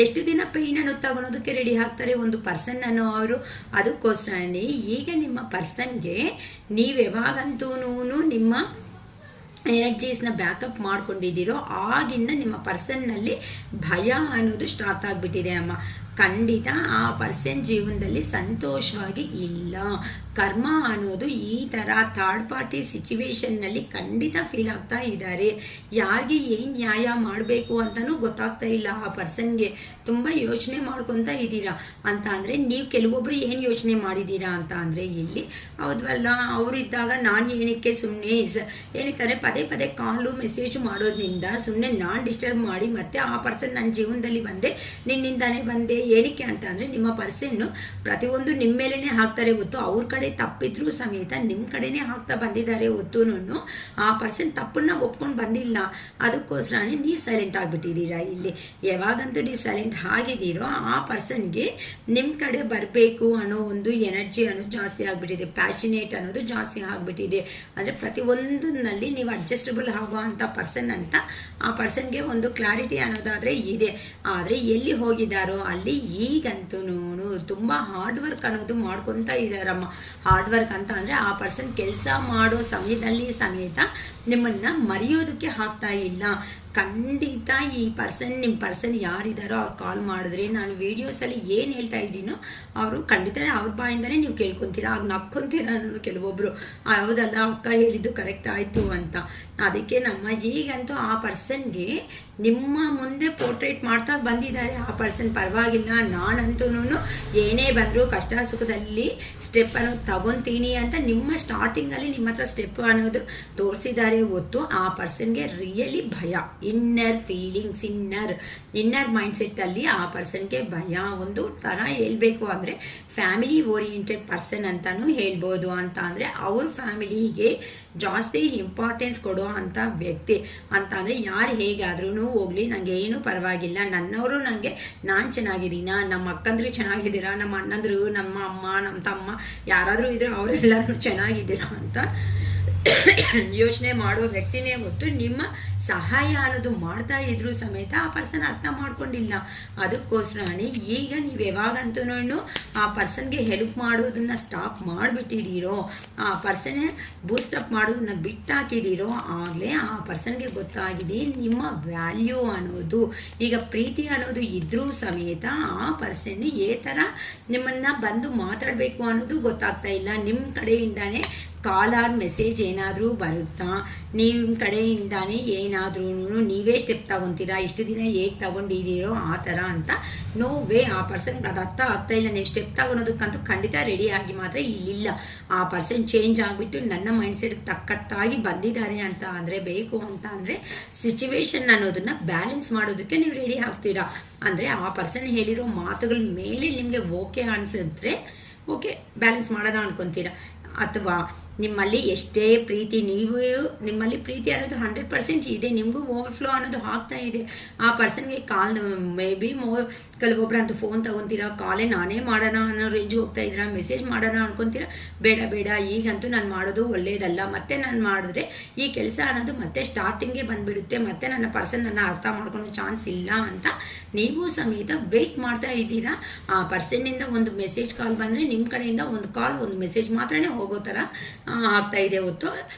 A: ಎಷ್ಟು ದಿನ ಪೇಯ್ನ್ ಅನ್ನೋದು ತಗೊಳೋದಕ್ಕೆ ರೆಡಿ ಆಗ್ತಾರೆ ಒಂದು ಪರ್ಸನ್ ಅನ್ನೋ ಅವರು. ಅದಕ್ಕೋಸ್ಕರನೇ ಈಗ ನಿಮ್ಮ ಪರ್ಸನ್ಗೆ ನೀವು ಯಾವಾಗಂತೂ ನಿಮ್ಮ ಎನರ್ಜೀಸ್ನ ಬ್ಯಾಕಪ್ ಮಾಡ್ಕೊಂಡಿದ್ದೀರೋ ಆಗಿಂದ ನಿಮ್ಮ ಪರ್ಸನ್ನಲ್ಲಿ ಭಯ ಅನ್ನೋದು ಸ್ಟಾರ್ಟ್ ಆಗಿಬಿಟ್ಟಿದೆ ಅಮ್ಮ. ಖಂಡಿತ ಆ ಪರ್ಸನ್ ಜೀವನದಲ್ಲಿ ಸಂತೋಷವಾಗಿ ಇಲ್ಲ. ಕರ್ಮ ಅನ್ನೋದು ಈ ಥರ ಥರ್ಡ್ ಪಾರ್ಟಿ ಸಿಚುವೇಶನ್ನಲ್ಲಿ ಖಂಡಿತ ಫೀಲ್ ಆಗ್ತಾ ಇದ್ದಾರೆ. ಯಾರಿಗೆ ಏನು ನ್ಯಾಯ ಮಾಡಬೇಕು ಅಂತಲೂ ಗೊತ್ತಾಗ್ತಾ ಇಲ್ಲ ಆ ಪರ್ಸನ್ಗೆ. ತುಂಬ ಯೋಚನೆ ಮಾಡ್ಕೊತಾ ಇದ್ದೀರಾ ಅಂತ ಅಂದರೆ ನೀವು ಕೆಲವೊಬ್ಬರು ಏನು ಯೋಚನೆ ಮಾಡಿದ್ದೀರಾ ಅಂತ ಅಂದರೆ ಇಲ್ಲಿ ಹೌದಲ್ಲ, ಅವರಿದ್ದಾಗ ನಾನು ಏನಕ್ಕೆ ಸುಮ್ಮನೆ ಏನಕ್ಕೆ ಪದೇ ಪದೇ ಕಾಲು ಮೆಸೇಜ್ ಮಾಡೋದ್ರಿಂದ ಸುಮ್ಮನೆ ನಾನು ಡಿಸ್ಟರ್ಬ್ ಮಾಡಿ ಮತ್ತೆ ಆ ಪರ್ಸನ್ ನನ್ನ ಜೀವನದಲ್ಲಿ ಬಂದೆ, ನಿನ್ನಿಂದಾನೇ ಬಂದೆ. ಏನಕ್ಕೆ ಅಂತ ಅಂದರೆ ನಿಮ್ಮ ಪರ್ಸನ್ನು ಪ್ರತಿಯೊಂದು ನಿಮ್ಮ ಮೇಲೇ ಹಾಕ್ತಾರೆ ಹೊತ್ತು ಅವ್ರ ಕಡೆ ತಪ್ಪಿದ್ರೂ ಸಮೇತ ನಿಮ್ಮ ಕಡೆನೇ ಹಾಕ್ತಾ ಬಂದಿದ್ದಾರೆ ಹೊತ್ತುನು ಆ ಪರ್ಸನ್ ತಪ್ಪನ್ನ ಒಪ್ಕೊಂಡು ಬಂದಿಲ್ಲ. ಅದಕ್ಕೋಸ್ಕರನೇ ನೀವು ಸೈಲೆಂಟ್ ಆಗಿಬಿಟ್ಟಿದ್ದೀರಾ ಇಲ್ಲಿ. ಯಾವಾಗಂತೂ ನೀವು ಸೈಲೆಂಟ್ ಆಗಿದ್ದೀರೋ ಆ ಪರ್ಸನ್ಗೆ ನಿಮ್ಮ ಕಡೆ ಬರಬೇಕು ಅನ್ನೋ ಒಂದು ಎನರ್ಜಿ ಅನ್ನೋದು ಜಾಸ್ತಿ ಆಗಿಬಿಟ್ಟಿದೆ, ಪ್ಯಾಷನೇಟ್ ಅನ್ನೋದು ಜಾಸ್ತಿ ಆಗಿಬಿಟ್ಟಿದೆ. ಅಂದರೆ ಪ್ರತಿಯೊಂದರಲ್ಲಿ ನೀವು ಅಡ್ಜಸ್ಟಬಲ್ ಆಗೋ ಅಂಥ ಪರ್ಸನ್ ಅಂತ ಆ ಪರ್ಸನ್ಗೆ ಒಂದು ಕ್ಲಾರಿಟಿ ಅನ್ನೋದಾದರೆ ಇದೆ. ಆದರೆ ಎಲ್ಲಿ ಹೋಗಿದ್ದಾರೋ ಅಲ್ಲಿ ಈಗಂತೂ ತುಂಬ ಹಾರ್ಡ್ ವರ್ಕ್ ಅನ್ನೋದು ಮಾಡ್ಕೊತಾ ಇದ್ದಾರಮ್ಮ. ಹಾರ್ಡ್ ವರ್ಕ್ ಅಂತ ಅಂದರೆ ಆ ಪರ್ಸನ್ ಕೆಲಸ ಮಾಡೋ ಸಮಯದಲ್ಲಿ ಸಮೇತ ನಿಮ್ಮನ್ನು ಮರೆಯೋದಕ್ಕೆ ಆಗ್ತಾ ಇಲ್ಲ. ಖಂಡಿತ ಈ ನಿಮ್ಮ ಪರ್ಸನ್ ಯಾರಿದ್ದಾರೋ ಅವ್ರು ಕಾಲ್ ಮಾಡಿದ್ರೆ ನಾನು ವೀಡಿಯೋಸಲ್ಲಿ ಏನು ಹೇಳ್ತಾ ಇದ್ದೀನೋ ಅವರು ಖಂಡಿತ ಅವ್ರ ಬಾಯಿಂದನೇ ನೀವು ಕೇಳ್ಕೊತೀರಾ, ಆಗ ನಕ್ಕೊಂತೀರಾ ಅನ್ನೋದು ಕೆಲವೊಬ್ಬರು. ಹೌದಲ್ಲ ಅಕ್ಕ ಹೇಳಿದ್ದು ಕರೆಕ್ಟ್ ಆಯಿತು ಅಂತ. ಅದಕ್ಕೆ ನಮ್ಮ ಈಗಂತೂ ಆ ಪರ್ಸನ್ಗೆ ನಿಮ್ಮ ಮುಂದೆ ಪೋರ್ಟ್ರೇಟ್ ಮಾಡ್ತಾ ಬಂದಿದ್ದಾರೆ. ಆ ಪರ್ಸನ್ ಪರವಾಗಿಲ್ಲ, ನಾನಂತೂ ಏನೇ ಬಂದರೂ ಕಷ್ಟ ಸುಖದಲ್ಲಿ ಸ್ಟೆಪ್ ಅನ್ನೋದು ತಗೊತೀನಿ ಅಂತ ನಿಮ್ಮ ಸ್ಟಾರ್ಟಿಂಗಲ್ಲಿ ನಿಮ್ಮ ಹತ್ರ ಸ್ಟೆಪ್ ಅನ್ನೋದು ತೋರಿಸಿದ್ದಾರೆ ಹೊತ್ತು ಆ ಪರ್ಸನ್ಗೆ ರಿಯಲಿ ಭಯ. ಇನ್ನರ್ ಫೀಲಿಂಗ್ಸ್, ಇನ್ನರ್ ಮೈಂಡ್ಸೆಟ್ಟಲ್ಲಿ ಆ ಪರ್ಸನ್ಗೆ ಭಯ. ಒಂದು ಥರ ಹೇಳ್ಬೇಕು ಅಂದರೆ ಫ್ಯಾಮಿಲಿ ಓರಿಯೆಂಟೆಡ್ ಪರ್ಸನ್ ಅಂತಲೂ ಹೇಳ್ಬೋದು. ಅಂತ ಅಂದರೆ ಅವ್ರ ಫ್ಯಾಮಿಲಿಗೆ ಜಾಸ್ತಿ ಇಂಪಾರ್ಟೆನ್ಸ್ ಕೊಡೋ ಅಂಥ ವ್ಯಕ್ತಿ. ಅಂತ ಅಂದರೆ ಯಾರು ಹೇಗಾದ್ರೂ ಹೋಗಲಿ ನನಗೆ ಏನೂ ಪರವಾಗಿಲ್ಲ, ನನ್ನವರು ನನಗೆ ನಾನು ಚೆನ್ನಾಗಿದ್ದೀನ, ನಮ್ಮ ಅಕ್ಕಂದ್ರು ಚೆನ್ನಾಗಿದ್ದೀರಾ, ನಮ್ಮ ಅಣ್ಣಂದ್ರು, ನಮ್ಮ ಅಮ್ಮ, ನಮ್ಮ ತಮ್ಮ ಯಾರಾದರೂ ಇದ್ದರೆ ಅವರೆಲ್ಲರೂ ಚೆನ್ನಾಗಿದ್ದೀರಾ ಅಂತ ಯೋಚನೆ ಮಾಡೋ ವ್ಯಕ್ತಿನೇ ಹೊತ್ತು ನಿಮ್ಮ ಸಹಾಯ ಅನ್ನೋದು ಮಾಡ್ತಾ ಇದ್ರು ಸಮೇತ ಆ ಪರ್ಸನ್ ಅರ್ಥ ಮಾಡ್ಕೊಂಡಿಲ್ಲ. ಅದಕ್ಕೋಸ್ಕರನೇ ಈಗ ನೀವು ಯಾವಾಗಂತೂ ಆ ಪರ್ಸನ್ಗೆ ಹೆಲ್ಪ್ ಮಾಡೋದನ್ನ ಸ್ಟಾಪ್ ಮಾಡಿಬಿಟ್ಟಿದ್ದೀರೋ, ಆ ಪರ್ಸನ್ನೇ ಬೂಸ್ಟಪ್ ಮಾಡೋದನ್ನ ಬಿಟ್ಟಾಕಿದ್ದೀರೋ ಆಗಲೇ ಆ ಪರ್ಸನ್ಗೆ ಗೊತ್ತಾಗಿದೆ ನಿಮ್ಮ ವ್ಯಾಲ್ಯೂ ಅನ್ನೋದು. ಈಗ ಪ್ರೀತಿ ಅನ್ನೋದು ಇದ್ರೂ ಸಮೇತ ಆ ಪರ್ಸನ್ ಏ ಥರ ನಿಮ್ಮನ್ನು ಬಂದು ಮಾತಾಡಬೇಕು ಅನ್ನೋದು ಗೊತ್ತಾಗ್ತಾ ಇಲ್ಲ. ನಿಮ್ಮ ಕಡೆಯಿಂದಾನೇ ಕಾಲ್ ಆರ್ ಮೆಸೇಜ್ ಏನಾದರೂ ಬರುತ್ತಾ, ನಿಮ್ಮ ಕಡೆಯಿಂದಾನೇ ಏನಾದ್ರೂ ನೀವೇ ಸ್ಟೆಪ್ ತಗೊತೀರಾ, ಇಷ್ಟು ದಿನ ಹೇಗೆ ತಗೊಂಡಿದ್ದೀರೋ ಆ ಥರ ಅಂತ. ನೋ ವೇ, ಆ ಪರ್ಸನ್ಗೆ ಅದು ಅರ್ಥ ಆಗ್ತಾ ಇಲ್ಲ. ನೀವು ಸ್ಟೆಪ್ ತಗೊಳೋದಕ್ಕಂತೂ ಖಂಡಿತ ರೆಡಿ ಆಗಿ ಮಾತ್ರ ಇಲ್ಲಿಲ್ಲ. ಆ ಪರ್ಸನ್ ಚೇಂಜ್ ಆಗಿಬಿಟ್ಟು ನನ್ನ ಮೈಂಡ್ಸೆಟ್ಗೆ ತಕ್ಕಟ್ಟಾಗಿ ಬಂದಿದ್ದಾರೆ ಅಂತ ಅಂದರೆ, ಬೇಕು ಅಂತ ಅಂದರೆ ಸಿಚುವೇಶನ್ ಅನ್ನೋದನ್ನು ಬ್ಯಾಲೆನ್ಸ್ ಮಾಡೋದಕ್ಕೆ ನೀವು ರೆಡಿ ಆಗ್ತೀರಾ. ಅಂದರೆ ಆ ಪರ್ಸನ್ ಹೇಳಿರೋ ಮಾತುಗಳ ಮೇಲೆ ನಿಮಗೆ ಓಕೆ ಅನಿಸಿದ್ರೆ ಓಕೆ ಬ್ಯಾಲೆನ್ಸ್ ಮಾಡೋಣ ಅನ್ಕೊತೀರಾ. ಅಥವಾ ನಿಮ್ಮಲ್ಲಿ ಎಷ್ಟೇ ಪ್ರೀತಿ, ನಿಮ್ಮಲ್ಲಿ ಪ್ರೀತಿ ಅನ್ನೋದು 100% ಇದೆ, ನಿಮಗೂ ಓವರ್ಫ್ಲೋ ಅನ್ನೋದು ಆಗ್ತಾ ಇದೆ. ಆ ಪರ್ಸನ್ಗೆ ಕಾಲ್ ಮೇ ಬಿ ಕೆಲವೊಬ್ರು ಅಂತೂ ಫೋನ್ ತಗೊತೀರಾ, ಕಾಲೇ ನಾನೇ ಮಾಡೋಣ ಅನ್ನೋ ರೇಂಜ್ ಹೋಗ್ತಾ ಇದ್ದೀರಾ, ಮೆಸೇಜ್ ಮಾಡೋಣ ಅನ್ಕೊತೀರಾ. ಬೇಡ ಈಗಂತೂ ನಾನು ಮಾಡೋದು ಒಳ್ಳೆಯದಲ್ಲ, ಮತ್ತೆ ನಾನು ಮಾಡಿದ್ರೆ ಈ ಕೆಲಸ ಅನ್ನೋದು ಮತ್ತೆ ಸ್ಟಾರ್ಟಿಂಗೇ ಬಂದುಬಿಡುತ್ತೆ, ಮತ್ತೆ ನನ್ನ ಪರ್ಸನ್ ನನ್ನ ಅರ್ಥ ಮಾಡ್ಕೊಳ್ಳೋ ಚಾನ್ಸ್ ಇಲ್ಲ ಅಂತ ನೀವು ಸಮೇತ ವೆಯ್ಟ್ ಮಾಡ್ತಾ ಇದ್ದೀರಾ. ಆ ಪರ್ಸನ್ನಿಂದ ಒಂದು ಮೆಸೇಜ್ ಕಾಲ್ ಬಂದರೆ ನಿಮ್ಮ ಕಡೆಯಿಂದ ಒಂದು ಕಾಲ್ ಒಂದು ಮೆಸೇಜ್ ಮಾತ್ರನೇ ಹೋಗೋ ಥರ ಆಗ್ತಾ ಇದೆ ಹೊತ್ತು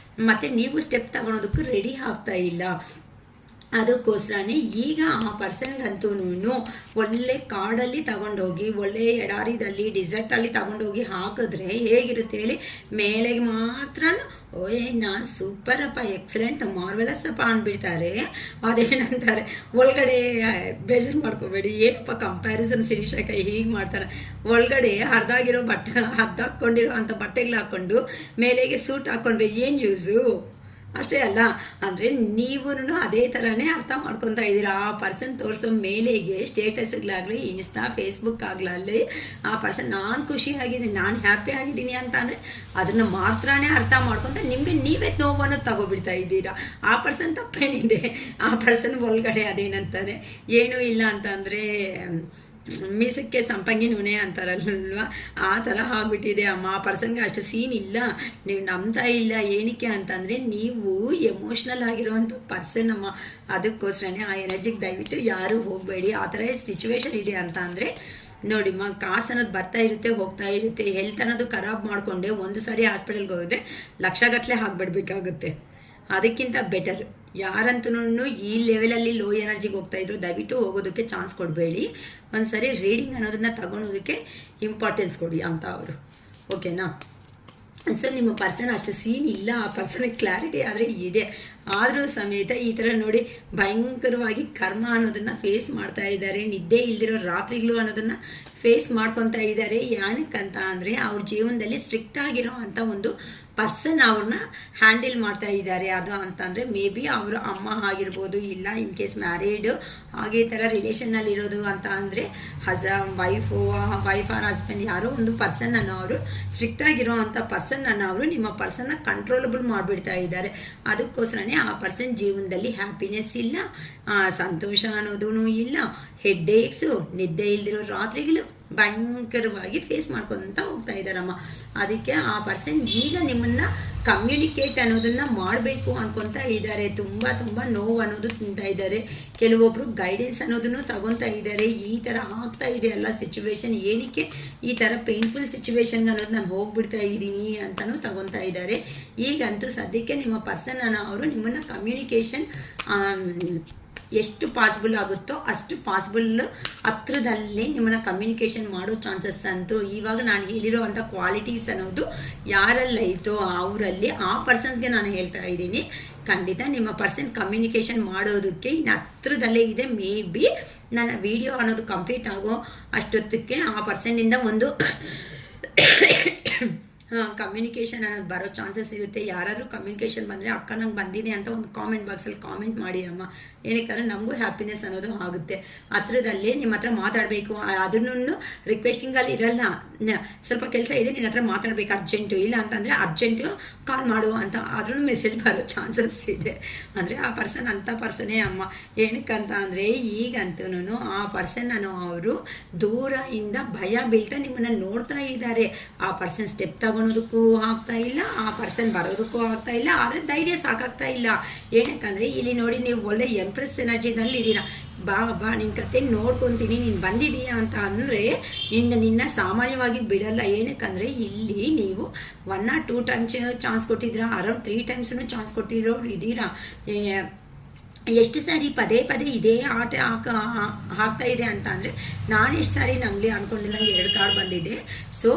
A: ಮತ್ತೆ ನೀವು ಸ್ಟೆಪ್ ತಗೊಳೋದಕ್ಕೂ ರೆಡಿ ಆಗ್ತಾ ಇಲ್ಲ. ಅದಕ್ಕೋಸ್ಕರನೇ ಈಗ ಆ ಪರ್ಸನ್ಗಂತೂ ಒಳ್ಳೆ ಕಾಡಲ್ಲಿ ತಗೊಂಡೋಗಿ ಒಳ್ಳೆ ಎಡಾರಿದಲ್ಲಿ ಡಿಸರ್ಟಲ್ಲಿ ತಗೊಂಡೋಗಿ ಹಾಕಿದ್ರೆ ಹೇಗಿರುತ್ತೆ ಹೇಳಿ, ಮೇಲೆಗೆ ಮಾತ್ರ ಓಯ್ ನಾನು ಸೂಪರಪ್ಪ, ಎಕ್ಸಲೆಂಟ್, ಮಾರ್ವೆಲಸ್ ಅಪ್ಪ ಅಂದ್ಬಿಡ್ತಾರೆ. ಅದೇನಂತಾರೆ ಒಳಗಡೆ ಬೇಜಾರು ಮಾಡ್ಕೋಬೇಡಿ, ಏನಪ್ಪ ಕಂಪ್ಯಾರಿಸನ್ ಶಿರೀಷಕ ಹೀಗೆ ಮಾಡ್ತಾರೆ. ಒಳಗಡೆ ಹರಿದಾಗಿರೋ ಹರಿದಾಕೊಂಡಿರೋ ಅಂಥ ಬಟ್ಟೆಗಳು ಹಾಕ್ಕೊಂಡು ಮೇಲೆಗೆ ಸೂಟ್ ಹಾಕ್ಕೊಂಡ್ರೆ ಏನು ಯೂಸು? ಅಷ್ಟೇ ಅಲ್ಲ, ಅಂದರೆ ನೀವು ಅದೇ ಥರನೇ ಅರ್ಥ ಮಾಡ್ಕೊತಾ ಇದ್ದೀರಾ. ಆ ಪರ್ಸನ್ ತೋರಿಸೋ ಮೇಲೆಗೆ ಸ್ಟೇಟಸ್ಗಳಾಗಲಿ, ಇನ್ಸ್ಟಾ ಫೇಸ್ಬುಕ್ ಆಗಲಿ, ಆ ಪರ್ಸನ್ ನಾನು ಖುಷಿಯಾಗಿದ್ದೀನಿ, ನಾನು ಹ್ಯಾಪಿ ಆಗಿದ್ದೀನಿ ಅಂತ ಅಂದರೆ ಅದನ್ನು ಮಾತ್ರನೇ ಅರ್ಥ ಮಾಡ್ಕೊತ ನಿಮಗೆ ನೀವೇ ನೋವನ್ನು ತಗೋಬಿಡ್ತಾ ಇದ್ದೀರಾ. ಆ ಪರ್ಸನ್ ತಪ್ಪೇನಿದೆ? ಆ ಪರ್ಸನ್ ಒಳಗಡೆ ಅದೇನಂತಾರೆ, ಏನೂ ಇಲ್ಲ ಅಂತ ಅಂದರೆ ಮೀಸಕ್ಕೆ ಸಂಪಂಗಿ ನೂನೆ ಅಂತಾರಲ್ವ, ಆ ಥರ ಆಗಿಬಿಟ್ಟಿದೆ ಅಮ್ಮ. ಆ ಪರ್ಸನ್ಗೆ ಅಷ್ಟು ಸೀನ್ ಇಲ್ಲ, ನೀವು ನಂಬ್ತಾ ಇಲ್ಲ. ಏನಕ್ಕೆ ಅಂತಂದರೆ ನೀವು ಎಮೋಷ್ನಲ್ ಆಗಿರೋವಂಥ ಪರ್ಸನ್ ಅಮ್ಮ. ಅದಕ್ಕೋಸ್ಕರನೇ ಆ ಎನರ್ಜಿಗೆ ದಯವಿಟ್ಟು ಯಾರೂ ಹೋಗಬೇಡಿ. ಆ ಥರ ಸಿಚುವೇಶನ್ ಇದೆ ಅಂತ ಅಂದರೆ ನೋಡಿಮ್ಮ, ಕಾಸು ಅನ್ನೋದು ಬರ್ತಾ ಇರುತ್ತೆ ಹೋಗ್ತಾ ಇರುತ್ತೆ. ಹೆಲ್ತ್ ಅನ್ನೋದು ಖರಾಬ್ ಮಾಡಿಕೊಂಡೆ ಒಂದು ಸಾರಿ ಹಾಸ್ಪಿಟಲ್ಗೆ ಹೋಗಿದ್ರೆ ಲಕ್ಷಗಟ್ಟಲೆ ಹಾಕ್ಬಿಡ್ಬೇಕಾಗುತ್ತೆ. ಅದಕ್ಕಿಂತ ಬೆಟರ್ ಯಾರಂತೂ ಈ ಲೆವೆಲಲ್ಲಿ ಲೋ ಎನರ್ಜಿಗೆ ಹೋಗ್ತಾಯಿದ್ರು ದಯವಿಟ್ಟು ಹೋಗೋದಕ್ಕೆ ಚಾನ್ಸ್ ಕೊಡಬೇಡಿ. ಒಂದು ಸರಿ ರೀಡಿಂಗ್ ಅನ್ನೋದನ್ನು ತಗೊಳೋದಕ್ಕೆ ಇಂಪಾರ್ಟೆನ್ಸ್ ಕೊಡಿ ಅಂತ ಅವರು, ಓಕೆನಾ? ಸೊ ನಿಮ್ಮ ಪರ್ಸನ್ ಅಷ್ಟು ಸೀನ್ ಇಲ್ಲ, ಆ ಪರ್ಸನ್ಗೆ ಕ್ಲಾರಿಟಿ ಆದರೆ ಇದೆ. ಆದರೂ ಸಮೇತ ಈ ಥರ ನೋಡಿ ಭಯಂಕರವಾಗಿ ಕರ್ಮ ಅನ್ನೋದನ್ನು ಫೇಸ್ ಮಾಡ್ತಾ ಇದ್ದಾರೆ. ನಿದ್ದೆ ಇಲ್ದಿರೋ ರಾತ್ರಿಗಳು ಅನ್ನೋದನ್ನು ಫೇಸ್ ಮಾಡ್ಕೊತಾ ಇದ್ದಾರೆ. ಏನಕ್ಕಂತ ಅಂದರೆ ಅವ್ರ ಜೀವನದಲ್ಲಿ ಸ್ಟ್ರಿಕ್ಟ್ ಆಗಿರೋ ಅಂಥ ಒಂದು ಪರ್ಸನ್ ಅವ್ರನ್ನ ಹ್ಯಾಂಡಲ್ ಮಾಡ್ತಾ ಇದ್ದಾರೆ. ಅದು ಅಂತಂದರೆ ಮೇ ಬಿ ಅವರ ಅಮ್ಮ ಆಗಿರ್ಬೋದು, ಇಲ್ಲ ಇನ್ ಕೇಸ್ ಮ್ಯಾರಿಡ್ ಹಾಗೆ ಈ ಥರ ರಿಲೇಷನ್ನಲ್ಲಿರೋದು ಅಂತ ಅಂದರೆ ವೈಫ್ ಆರ್ ಹಸ್ಬೆಂಡ್ ಯಾರೋ ಒಂದು ಪರ್ಸನ್ನನ್ನು ಅವರು ಸ್ಟ್ರಿಕ್ಟಾಗಿರೋ ಅಂಥ ಪರ್ಸನ್ನನ್ನು ಅವರು ನಿಮ್ಮ ಪರ್ಸನ್ನ ಕಂಟ್ರೋಲಬಲ್ ಮಾಡಿಬಿಡ್ತಾ ಇದ್ದಾರೆ. ಅದಕ್ಕೋಸ್ಕರನೇ ಆ ಪರ್ಸನ್ ಜೀವನದಲ್ಲಿ ಹ್ಯಾಪಿನೆಸ್ ಇಲ್ಲ, ಸಂತೋಷ ಅನ್ನೋದೂ ಇಲ್ಲ, ಹೆಡ್ಡೇಕ್ಸು, ನಿದ್ದೆ ಇಲ್ದಿರೋ ರಾತ್ರಿಗಳು ಭಯಂಕರವಾಗಿ ಫೇಸ್ ಮಾಡ್ಕೊತ ಹೋಗ್ತಾ ಇದ್ದಾರಮ್ಮ. ಅದಕ್ಕೆ ಆ ಪರ್ಸನ್ ಈಗ ನಿಮ್ಮನ್ನು ಕಮ್ಯುನಿಕೇಟ್ ಅನ್ನೋದನ್ನು ಮಾಡಬೇಕು ಅನ್ಕೊತಾ ಇದ್ದಾರೆ. ತುಂಬ ನೋವು ಅನ್ನೋದು ತಿಂತಾ ಇದ್ದಾರೆ. ಕೆಲವೊಬ್ಬರು ಗೈಡೆನ್ಸ್ ಅನ್ನೋದನ್ನು ತಗೊತಾ ಇದ್ದಾರೆ. ಈ ಥರ ಆಗ್ತಾ ಇದೆ ಎಲ್ಲ ಸಿಚುವೇಶನ್, ಏನಕ್ಕೆ ಈ ಥರ ಪೇನ್ಫುಲ್ ಸಿಚುವೇಶನ್ ಅನ್ನೋದು ನಾನು ಹೋಗ್ಬಿಡ್ತಾ ಇದ್ದೀನಿ ಅಂತಲೂ ತಗೊತಾ ಇದ್ದಾರೆ. ಈಗಂತೂ ಸದ್ಯಕ್ಕೆ ನಿಮ್ಮ ಪರ್ಸನ್ ಅವರು ನಿಮ್ಮನ್ನು ಕಮ್ಯುನಿಕೇಷನ್ ಎಷ್ಟು ಪಾಸಿಬಲ್ ಆಗುತ್ತೋ ಅಷ್ಟು ಪಾಸಿಬಲ್ ಹತ್ರದಲ್ಲಿ ನಿಮ್ಮನ್ನು ಕಮ್ಯುನಿಕೇಷನ್ ಮಾಡೋ ಚಾನ್ಸಸ್ ಅಂತೂ ಇವಾಗ ನಾನು ಹೇಳಿರೋ ಅಂಥ ಕ್ವಾಲಿಟೀಸ್ ಅನ್ನೋದು ಯಾರಲ್ಲೈತೋ ಅವರಲ್ಲಿ ಆ ಪರ್ಸನ್ಸ್ಗೆ ನಾನು ಹೇಳ್ತಾ ಇದ್ದೀನಿ. ಖಂಡಿತ ನಿಮ್ಮ ಪರ್ಸನ್ ಕಮ್ಯುನಿಕೇಷನ್ ಮಾಡೋದಕ್ಕೆ ಇನ್ನು ಹತ್ರದಲ್ಲೇ ಇದೆ. ಮೇ ಬಿ ನನ್ನ ವಿಡಿಯೋ ಅನ್ನೋದು ಕಂಪ್ಲೀಟ್ ಆಗೋ ಅಷ್ಟೊತ್ತಕ್ಕೆ ಆ ಪರ್ಸನ್ನಿಂದ ಒಂದು ಕಮ್ಯುನಿಕೇಷನ್ ಅನ್ನೋದು ಬರೋ ಚಾನ್ಸಸ್ ಇರುತ್ತೆ. ಯಾರಾದರೂ ಕಮ್ಯುನಿಕೇಷನ್ ಬಂದರೆ ಅಕ್ಕ ನಂಗೆ ಬಂದಿದೆ ಅಂತ ಒಂದು ಕಾಮೆಂಟ್ ಬಾಕ್ಸಲ್ಲಿ ಕಾಮೆಂಟ್ ಮಾಡಿ ಅಮ್ಮ. ಏನಕ್ಕಂದರೆ ನಮಗೂ ಹ್ಯಾಪಿನೆಸ್ ಅನ್ನೋದು ಆಗುತ್ತೆ. ಹತ್ರದಲ್ಲೇ ನಿಮ್ಮ ಹತ್ರ ಮಾತಾಡಬೇಕು, ಅದನ್ನು ರಿಕ್ವೆಸ್ಟಿಂಗಲ್ಲಿ ಇರಲ್ಲ. ಸ್ವಲ್ಪ ಕೆಲಸ ಇದೆ, ನಿನ್ನ ಹತ್ರ ಮಾತಾಡಬೇಕು ಅರ್ಜೆಂಟು, ಇಲ್ಲ ಅಂತಂದರೆ ಅರ್ಜೆಂಟು ಕಾಲ್ ಮಾಡು ಅಂತ ಆದ್ರೂ ಮೆಸೇಜ್ ಬರೋ ಚಾನ್ಸಸ್ ಇದೆ. ಅಂದರೆ ಆ ಪರ್ಸನ್ ಅಂಥ ಪರ್ಸನೇ ಅಮ್ಮ. ಏನಕ್ಕಂತ ಅಂದರೆ ಈಗಂತೂ ಆ ಪರ್ಸನ್ನನ್ನು ಅವರು ದೂರದಿಂದ ಭಯ ಬೀಳ್ತಾ ನಿಮ್ಮನ್ನು ನೋಡ್ತಾ ಇದ್ದಾರೆ. ಆ ಪರ್ಸನ್ ಸ್ಟೆಪ್ ತಗೊಳೋದಕ್ಕೂ ಆಗ್ತಾ ಇಲ್ಲ, ಆ ಪರ್ಸನ್ ಬರೋದಕ್ಕೂ ಆಗ್ತಾ ಇಲ್ಲ, ಆದರೆ ಧೈರ್ಯ ಸಾಕಾಗ್ತಾ ಇಲ್ಲ. ಏನಕ್ಕಂದರೆ ಇಲ್ಲಿ ನೋಡಿ, ನೀವು ಒಳ್ಳೆ ಎಂಪ್ರೆಸ್ ಎನರ್ಜಿನಲ್ಲಿ ಇದ್ದೀರಾ. ಬಾ ನಿನ್ನ ಕತೆ ನೋಡ್ಕೊತೀನಿ, ನೀನು ಬಂದಿದೀಯಾ ಅಂತ ಅಂದರೆ ನಿನ್ನ ಸಾಮಾನ್ಯವಾಗಿ ಬಿಡಲ್ಲ. ಏನಕ್ಕಂದರೆ ಇಲ್ಲಿ ನೀವು 1 or 2 ಟೈಮ್ಸ್ ಚಾನ್ಸ್ ಕೊಟ್ಟಿದ್ದೀರಾ, ಅರೌಂಡ್ 3 ಟೈಮ್ಸೂ ಚಾನ್ಸ್ ಕೊಟ್ಟಿರೋರು ಇದ್ದೀರಾ. ಎಷ್ಟು ಸಾರಿ ಪದೇ ಇದೇ ಆಟ ಆಗ್ತಾ ಇದೆ ಅಂತ ಅಂದರೆ ನಾನು ಎಷ್ಟು ಸಾರಿ ನಮಗೆ ಅಂದ್ಕೊಂಡಿಲ್ಲ, 2 ಕಾರ್ಡ್ ಬಂದಿದೆ. ಸೊ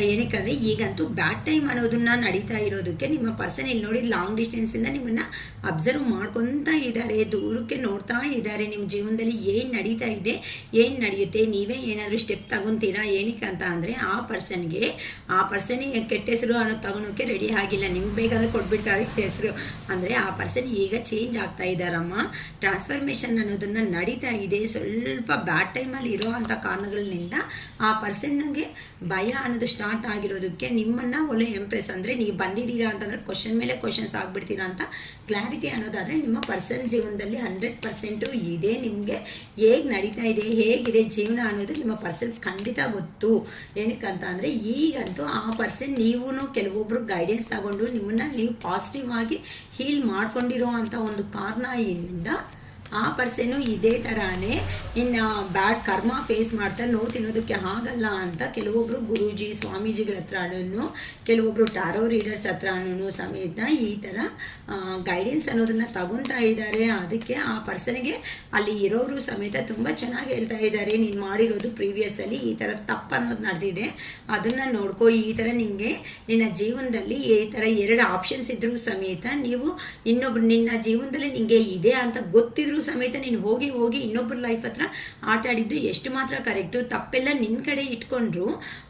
A: ಏನಕ್ಕಂದರೆ ಈಗಂತೂ ಬ್ಯಾಡ್ ಟೈಮ್ ಅನ್ನೋದನ್ನ ನಡೀತಾ ಇರೋದಕ್ಕೆ ನಿಮ್ಮ ಪರ್ಸನ್ ಇಲ್ಲಿ ನೋಡಿ ಲಾಂಗ್ ಡಿಸ್ಟೆನ್ಸಿಂದ ನಿಮ್ಮನ್ನು ಅಬ್ಸರ್ವ್ ಮಾಡ್ಕೊತಾ ಇದ್ದಾರೆ, ದೂರಕ್ಕೆ ನೋಡ್ತಾ ಇದ್ದಾರೆ. ನಿಮ್ಮ ಜೀವನದಲ್ಲಿ ಏನು ನಡೀತಾ ಇದೆ, ಏನು ನಡೆಯುತ್ತೆ, ನೀವೇ ಏನಾದರೂ ಸ್ಟೆಪ್ ತಗೊತೀರಾ. ಏನಕ್ಕೆ ಅಂತ ಅಂದರೆ ಆ ಪರ್ಸನಿಗೆ ಕೆಟ್ಟ ಹೆಸರು ಅನ್ನೋದು ತಗೊಳೋಕ್ಕೆ ರೆಡಿ ಆಗಿಲ್ಲ. ನಿಮ್ಗೆ ಬೇಕಾದರೆ ಕೊಟ್ಬಿಡ್ತಾರೆ ಹೆಸರು. ಅಂದರೆ ಆ ಪರ್ಸನ್ ಈಗ ಚೇಂಜ್ ಆಗ್ತಾ ಇದ್ದಾರಮ್ಮ. ಟ್ರಾನ್ಸ್ಫರ್ಮೇಷನ್ ಅನ್ನೋದನ್ನು ನಡೀತಾ ಇದೆ. ಸ್ವಲ್ಪ ಬ್ಯಾಡ್ ಟೈಮಲ್ಲಿ ಇರೋ ಅಂಥ ಕಾರಣಗಳಿಂದ ಆ ಪರ್ಸನ್ಗೆ ಭಯ ಅನ್ನೋದು ಸ್ಟಾರ್ಟ್ ಆಗಿರೋದಕ್ಕೆ ನಿಮ್ಮನ್ನು ಒಳ್ಳೆ ಎಂಪ್ರೆಸ್ ಅಂದರೆ ನೀವು ಬಂದಿದ್ದೀರಾ ಅಂತಂದರೆ ಕ್ವಶನ್ ಮೇಲೆ ಕ್ವಶನ್ಸ್ ಆಗಿಬಿಡ್ತೀರಾ ಅಂತ ಕ್ಲಾರಿಟಿ ಅನ್ನೋದಾದರೆ ನಿಮ್ಮ ಪರ್ಸನ್ ಜೀವನದಲ್ಲಿ 100% ಇದೆ. ನಿಮಗೆ ಹೇಗೆ ನಡೀತಾ ಇದೆ, ಹೇಗಿದೆ ಜೀವನ ಅನ್ನೋದು ನಿಮ್ಮ ಪರ್ಸನ್ ಖಂಡಿತ ಗೊತ್ತು. ಏನಕ್ಕಂತ ಅಂದರೆ ಈಗಂತೂ ಆ ಪರ್ಸನ್ ನೀವು ಕೆಲವೊಬ್ಬರು ಗೈಡೆನ್ಸ್ ತಗೊಂಡು ನಿಮ್ಮನ್ನು ನೀವು ಪಾಸಿಟಿವ್ ಆಗಿ ಹೀಲ್ ಮಾಡ್ಕೊಂಡಿರೋ ಅಂಥ ಒಂದು ಕಾರಣ ಇಂದ ಆ ಪರ್ಸನ್ನು ಇದೇ ಥರನೇ ಇನ್ನು ಬ್ಯಾಡ್ ಕರ್ಮ ಫೇಸ್ ಮಾಡ್ತಾ ನೋವು ತಿನ್ನೋದಕ್ಕೆ ಆಗಲ್ಲ ಅಂತ ಕೆಲವೊಬ್ಬರು ಗುರೂಜಿ ಸ್ವಾಮೀಜಿಗಳ ಹತ್ರನೂ ಕೆಲವೊಬ್ಬರು ಟ್ಯಾರೋ ರೀಡರ್ಸ್ ಹತ್ರನೂ ಸಮೇತ ಈ ಥರ ಗೈಡೆನ್ಸ್ ಅನ್ನೋದನ್ನು ತಗೊತಾ ಇದ್ದಾರೆ. ಅದಕ್ಕೆ ಆ ಪರ್ಸನ್ಗೆ ಅಲ್ಲಿ ಇರೋರು ಸಮೇತ ತುಂಬ ಚೆನ್ನಾಗಿ ಹೇಳ್ತಾ ಇದ್ದಾರೆ, ನೀನು ಮಾಡಿರೋದು ಪ್ರೀವಿಯಸ್ಸಲ್ಲಿ ಈ ಥರ ತಪ್ಪು ಅನ್ನೋದು ನಡೆದಿದೆ, ಅದನ್ನು ನೋಡ್ಕೋ, ಈ ಥರ ನಿನಗೆ ನಿನ್ನ ಜೀವನದಲ್ಲಿ ಈ ಥರ 2 ಆಪ್ಷನ್ಸ್ ಇದ್ದರೂ ಸಮೇತ ನೀವು ಇನ್ನೊಬ್ರು ನಿನ್ನ ಜೀವನದಲ್ಲಿ ನಿನಗೆ ಇದೆ ಅಂತ ಗೊತ್ತಿದ್ರೂ ಸಮೇತ ನೀನು ಹೋಗಿ ಇನ್ನೊಬ್ಬರ ಲೈಫ್ ಹತ್ರ ಆಟ ಆಡಿದ್ದು ಎಷ್ಟು ಮಾತ್ರ ಕರೆಕ್ಟು, ತಪ್ಪೆಲ್ಲ ನಿನ್ನ ಕಡೆ ಇಟ್ಕೊಂಡ್ರು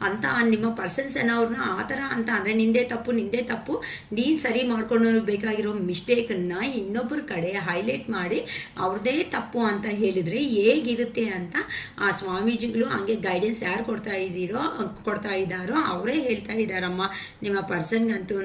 A: ಅಂತ ನಿಮ್ಮ ಪರ್ಸನ್ಸ್ ಅನ್ನೋರನ್ನ ಆ ಥರ ಅಂತ ಅಂದರೆ ನಿಂದೇ ತಪ್ಪು ನೀನು ಸರಿ ಮಾಡ್ಕೊಂಡು ಬೇಕಾಗಿರೋ ಮಿಸ್ಟೇಕನ್ನು ಇನ್ನೊಬ್ಬರ ಕಡೆ ಹೈಲೈಟ್ ಮಾಡಿ ಅವ್ರದ್ದೇ ತಪ್ಪು ಅಂತ ಹೇಳಿದರೆ ಹೇಗಿರುತ್ತೆ ಅಂತ ಆ ಸ್ವಾಮೀಜಿಗಳು ಹಂಗೆ ಗೈಡೆನ್ಸ್ ಯಾರು ಕೊಡ್ತಾ ಇದ್ದಾರೋ ಅವರೇ ಹೇಳ್ತಾ ಇದ್ದಾರಮ್ಮ. ನಿಮ್ಮ ಪರ್ಸನ್ಗಂತೂ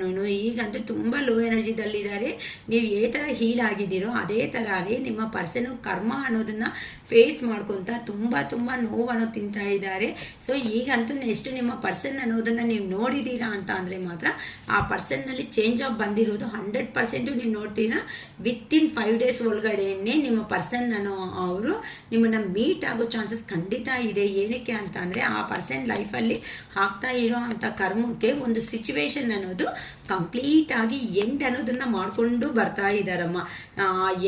A: ಈಗಂತೂ ತುಂಬ ಲೋ ಎನರ್ಜಿದಲ್ಲಿದ್ದಾರೆ, ನೀವು ಯಾವ ಥರ ಹೀಲ್ ಆಗಿದ್ದೀರೋ ಅದೇ ಥರನೇ ನಿಮ್ಮ ಪರ್ಸನು ಕರ್ಮ ಅನ್ನೋದನ್ನು ಫೇಸ್ ಮಾಡ್ಕೊತ ತುಂಬ ನೋವು ಅನ್ನೋದು ತಿಂತಾ ಇದ್ದಾರೆ. ಸೊ ಈಗಂತೂ ನೆಕ್ಸ್ಟ್ ನಿಮ್ಮ ಪರ್ಸನ್ ಅನ್ನೋದನ್ನು ನೀವು ನೋಡಿದ್ದೀರಾ ಅಂತ ಅಂದರೆ ಮಾತ್ರ ಆ ಪರ್ಸನ್ನಲ್ಲಿ ಚೇಂಜ್ ಆಫ್ ಬಂದಿರೋದು 100% ನೀವು ನೋಡ್ತೀರಾ. ವಿತಿನ್ 5 days ಒಳಗಡೆನೇ ನಿಮ್ಮ ಪರ್ಸನ್ ಅನ್ನೋ ಅವರು ನಿಮ್ಮನ್ನು ಮೀಟ್ ಆಗೋ ಚಾನ್ಸಸ್ ಖಂಡಿತ ಇದೆ. ಏನಕ್ಕೆ ಅಂತ ಅಂದರೆ ಆ ಪರ್ಸನ್ ಲೈಫಲ್ಲಿ ಆಗ್ತಾ ಇರೋ ಅಂಥ ಕರ್ಮಕ್ಕೆ ಒಂದು ಸಿಚುವೇಶನ್ ಅನ್ನೋದು ಕಂಪ್ಲೀಟಾಗಿ ಎಂಡ್ ಅನ್ನೋದನ್ನು ಮಾಡಿಕೊಂಡು ಬರ್ತಾ ಇದ್ದಾರಮ್ಮ.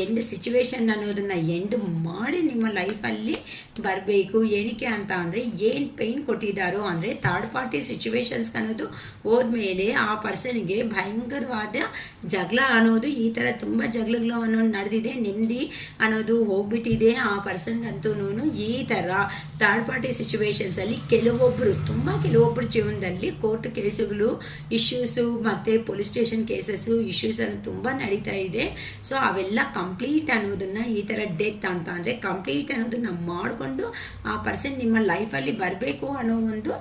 A: ಎಂಡ್ ಸಿಚುವೇಶನ್ ಅನ್ನೋದನ್ನು ಎಂಡ್ ಮಾಡಿ ನಿಮ್ಮ ಲೈಫಲ್ಲಿ ಬರಬೇಕು. ಏನಕ್ಕೆ ಅಂತ ಅಂದರೆ ಏನು ಪೇಯ್ನ್ ಕೊಟ್ಟಿದ್ದಾರೋ ಅಂದರೆ ಥರ್ಡ್ ಪಾರ್ಟಿ ಸಿಚುವೇಶನ್ಸ್ ಅನ್ನೋದು ಹೋದ್ಮೇಲೆ ಆ ಪರ್ಸನ್ಗೆ ಭಯಂಕರವಾದ ಜಗಳ ಅನ್ನೋದು ಈ ಥರ ತುಂಬ ಜಗಳಗಳು ಅನ್ನೋದು ನಡೆದಿದೆ, ನೆಮ್ಮದಿ ಅನ್ನೋದು ಹೋಗ್ಬಿಟ್ಟಿದೆ ಆ ಪರ್ಸನ್ಗಂತೂ. ಈ ಥರ ಥರ್ಡ್ ಪಾರ್ಟಿ ಸಿಚುವೇಶನ್ಸಲ್ಲಿ ಕೆಲವೊಬ್ಬರು ಜೀವನದಲ್ಲಿ ಕೋರ್ಟ್ ಕೇಸುಗಳು ಇಶ್ಯೂಸು ಮತ್ತು ಪೊಲೀಸ್ ಸ್ಟೇಷನ್ ಕೇಸಸ್ಸು ಇಶ್ಯೂಸ್ ಅನ್ನೋದು ತುಂಬ ನಡೀತಾ ಇದೆ. ಸೊ ಅವೆಲ್ಲ ಕಂಪ್ಲೀಟ್ ಅನ್ನೋದನ್ನು ಈ ಥರ ಡೆತ್ ಅಂತ ಅಂದರೆ ಕಂಪ್ಲೀಟ್ ಅನ್ನೋದನ್ನು ಮಾಡಿಕೊಂಡು ಆ ಪರ್ಸನ್ ನಿಮ್ಮ ಲೈಫಲ್ಲಿ ಬರಬೇಕು ಅನ್ನೋ ಒಂದು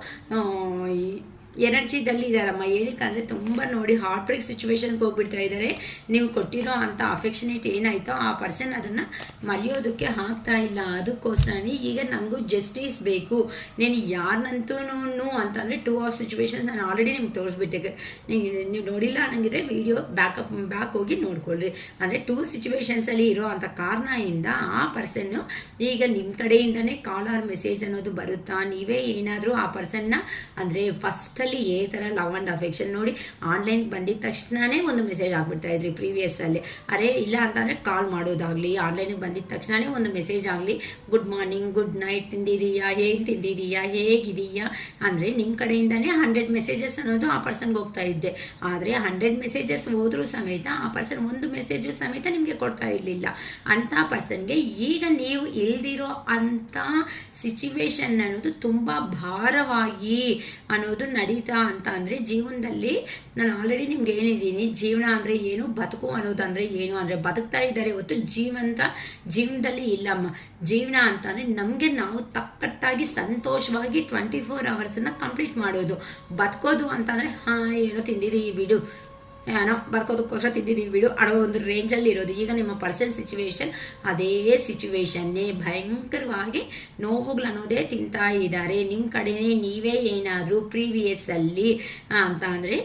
A: ಎನರ್ಜಿದಲ್ಲಿ ಇದ್ದಾರಮ್ಮ. ಏನಕ್ಕಂದರೆ ತುಂಬ ನೋಡಿ ಹಾರ್ಟ್ ಬ್ರೇಕ್ ಸಿಚುವೇಶನ್ಸ್ಗೆ ಹೋಗ್ಬಿಡ್ತಾ ಇದ್ದಾರೆ. ನೀವು ಕೊಟ್ಟಿರೋ ಅಂಥ ಅಫೆಕ್ಷನೇಟ್ ಏನಾಯಿತೋ ಆ ಪರ್ಸನ್ ಅದನ್ನು ಮರೆಯೋದಕ್ಕೆ ಆಗ್ತಾ ಇಲ್ಲ. ಅದಕ್ಕೋಸ್ಕರನೇ ಈಗ ನಮಗೂ ಜಸ್ಟಿಸ್ ಬೇಕು. ನೀನು ಯಾರನ್ನಂತೂ ಅಂತಂದರೆ 2 ಆಫ್ ಸಿಚುವೇಶನ್ಸ್ ನಾನು ಆಲ್ರೆಡಿ ನಿಮ್ಗೆ ತೋರಿಸ್ಬಿಟ್ಟೆ. ನೀವು ನೋಡಿಲ್ಲ ಅನ್ನಂಗಿದ್ರೆ ವಿಡಿಯೋ ಬ್ಯಾಕ್ ಹೋಗಿ ನೋಡ್ಕೊಳ್ರಿ. ಅಂದರೆ 2 ಸಿಚುವೇಶನ್ಸಲ್ಲಿ ಇರೋ ಅಂಥ ಕಾರಣದಿಂದ ಆ ಪರ್ಸನ್ನು ಈಗ ನಿಮ್ಮ ಕಡೆಯಿಂದನೇ ಕಾಲ್ ಆರ್ ಮೆಸೇಜ್ ಅನ್ನೋದು ಬರುತ್ತಾ, ನೀವೇ ಏನಾದರೂ ಆ ಪರ್ಸನ್ನ ಅಂದರೆ ಫಸ್ಟಲ್ಲಿ ಏ ಥರ ಲವ್ ಆ್ಯಂಡ್ ಅಫೆಕ್ಷನ್ ನೋಡಿ ಆನ್ಲೈನ್ಗೆ ಬಂದಿದ್ದ ತಕ್ಷಣವೇ ಒಂದು ಮೆಸೇಜ್ ಆಗ್ಬಿಡ್ತಾ ಇದ್ರಿ ಪ್ರೀವಿಯಸ್ಸಲ್ಲಿ. ಅರೆ ಇಲ್ಲ ಅಂತಂದರೆ ಕಾಲ್ ಮಾಡೋದಾಗಲಿ, ಆನ್ಲೈನಿಗೆ ಬಂದಿದ್ದ ತಕ್ಷಣವೇ ಒಂದು ಮೆಸೇಜ್ ಆಗಲಿ, ಗುಡ್ ಮಾರ್ನಿಂಗ್, ಗುಡ್ ನೈಟ್, ತಿಂದಿದೀಯಾ, ಹೇಗಿದೀಯಾ ಅಂದರೆ ನಿಮ್ಮ ಕಡೆಯಿಂದನೇ 100 ಮೆಸೇಜಸ್ ಅನ್ನೋದು ಆ ಪರ್ಸನ್ಗೆ ಹೋಗ್ತಾ ಇದ್ದೆ. ಆದರೆ 100 ಮೆಸೇಜಸ್ ಹೋದರೂ ಸಮೇತ ಆ ಪರ್ಸನ್ ಒಂದು ಮೆಸೇಜು ಸಮೇತ ನಿಮಗೆ ಕೊಡ್ತಾ ಇರಲಿಲ್ಲ. ಅಂಥ ಪರ್ಸನ್ಗೆ ಈಗ ನೀವು ಇಲ್ದಿರೋ ಅಂಥ ಸಿಚುವೇಶನ್ ಅನ್ನೋದು ತುಂಬ ಭಾರವಾಗಿ ಅನ್ನೋದು ನಡೀತಾ ಅಂತ ಅಂದರೆ ಜೀವನದಲ್ಲಿ ನಾನು ಆಲ್ರೆಡಿ ನಿಮ್ಗೆ ಹೇಳಿದ್ದೀನಿ. ಜೀವನ ಅಂದರೆ ಏನು, ಬದುಕು ಅನ್ನೋದಂದರೆ ಏನು ಅಂದರೆ ಬದುಕ್ತಾ ಇದ್ದಾರೆ ಹೊತ್ತು ಜೀವನದಲ್ಲಿ ಇಲ್ಲಮ್ಮ. ಜೀವನ ಅಂತಂದರೆ ನಮಗೆ ನಾವು ತಕ್ಕಟ್ಟಾಗಿ ಸಂತೋಷವಾಗಿ 24 hours ಕಂಪ್ಲೀಟ್ ಮಾಡೋದು. ಬದುಕೋದು ಅಂತಂದರೆ ಏನೋ ತಿಂದಿದ್ದೀವಿ ಬಿಡು, ಏನೋ ಬದುಕೋದಕ್ಕೋಸ್ಕರ ತಿಂದಿದ್ದೀವಿ ಬಿಡು ಅನ್ನೋ ಒಂದು ರೇಂಜಲ್ಲಿ ಇರೋದು. ಈಗ ನಿಮ್ಮ ಪರ್ಸನ್ ಸಿಚುವೇಶನ್ ಅದೇ ಸಿಚುವೇಶನ್ನೇ ಭಯಂಕರವಾಗಿ ನೋವುಗಳು ಅನ್ನೋದೇ ತಿಂತಾ ಇದ್ದಾರೆ. ನಿಮ್ಮ ಕಡೆನೇ ನೀವೇ ಏನಾದರೂ ಪ್ರೀವಿಯಸ್ಸಲ್ಲಿ ಅಂತ ಅಂದರೆ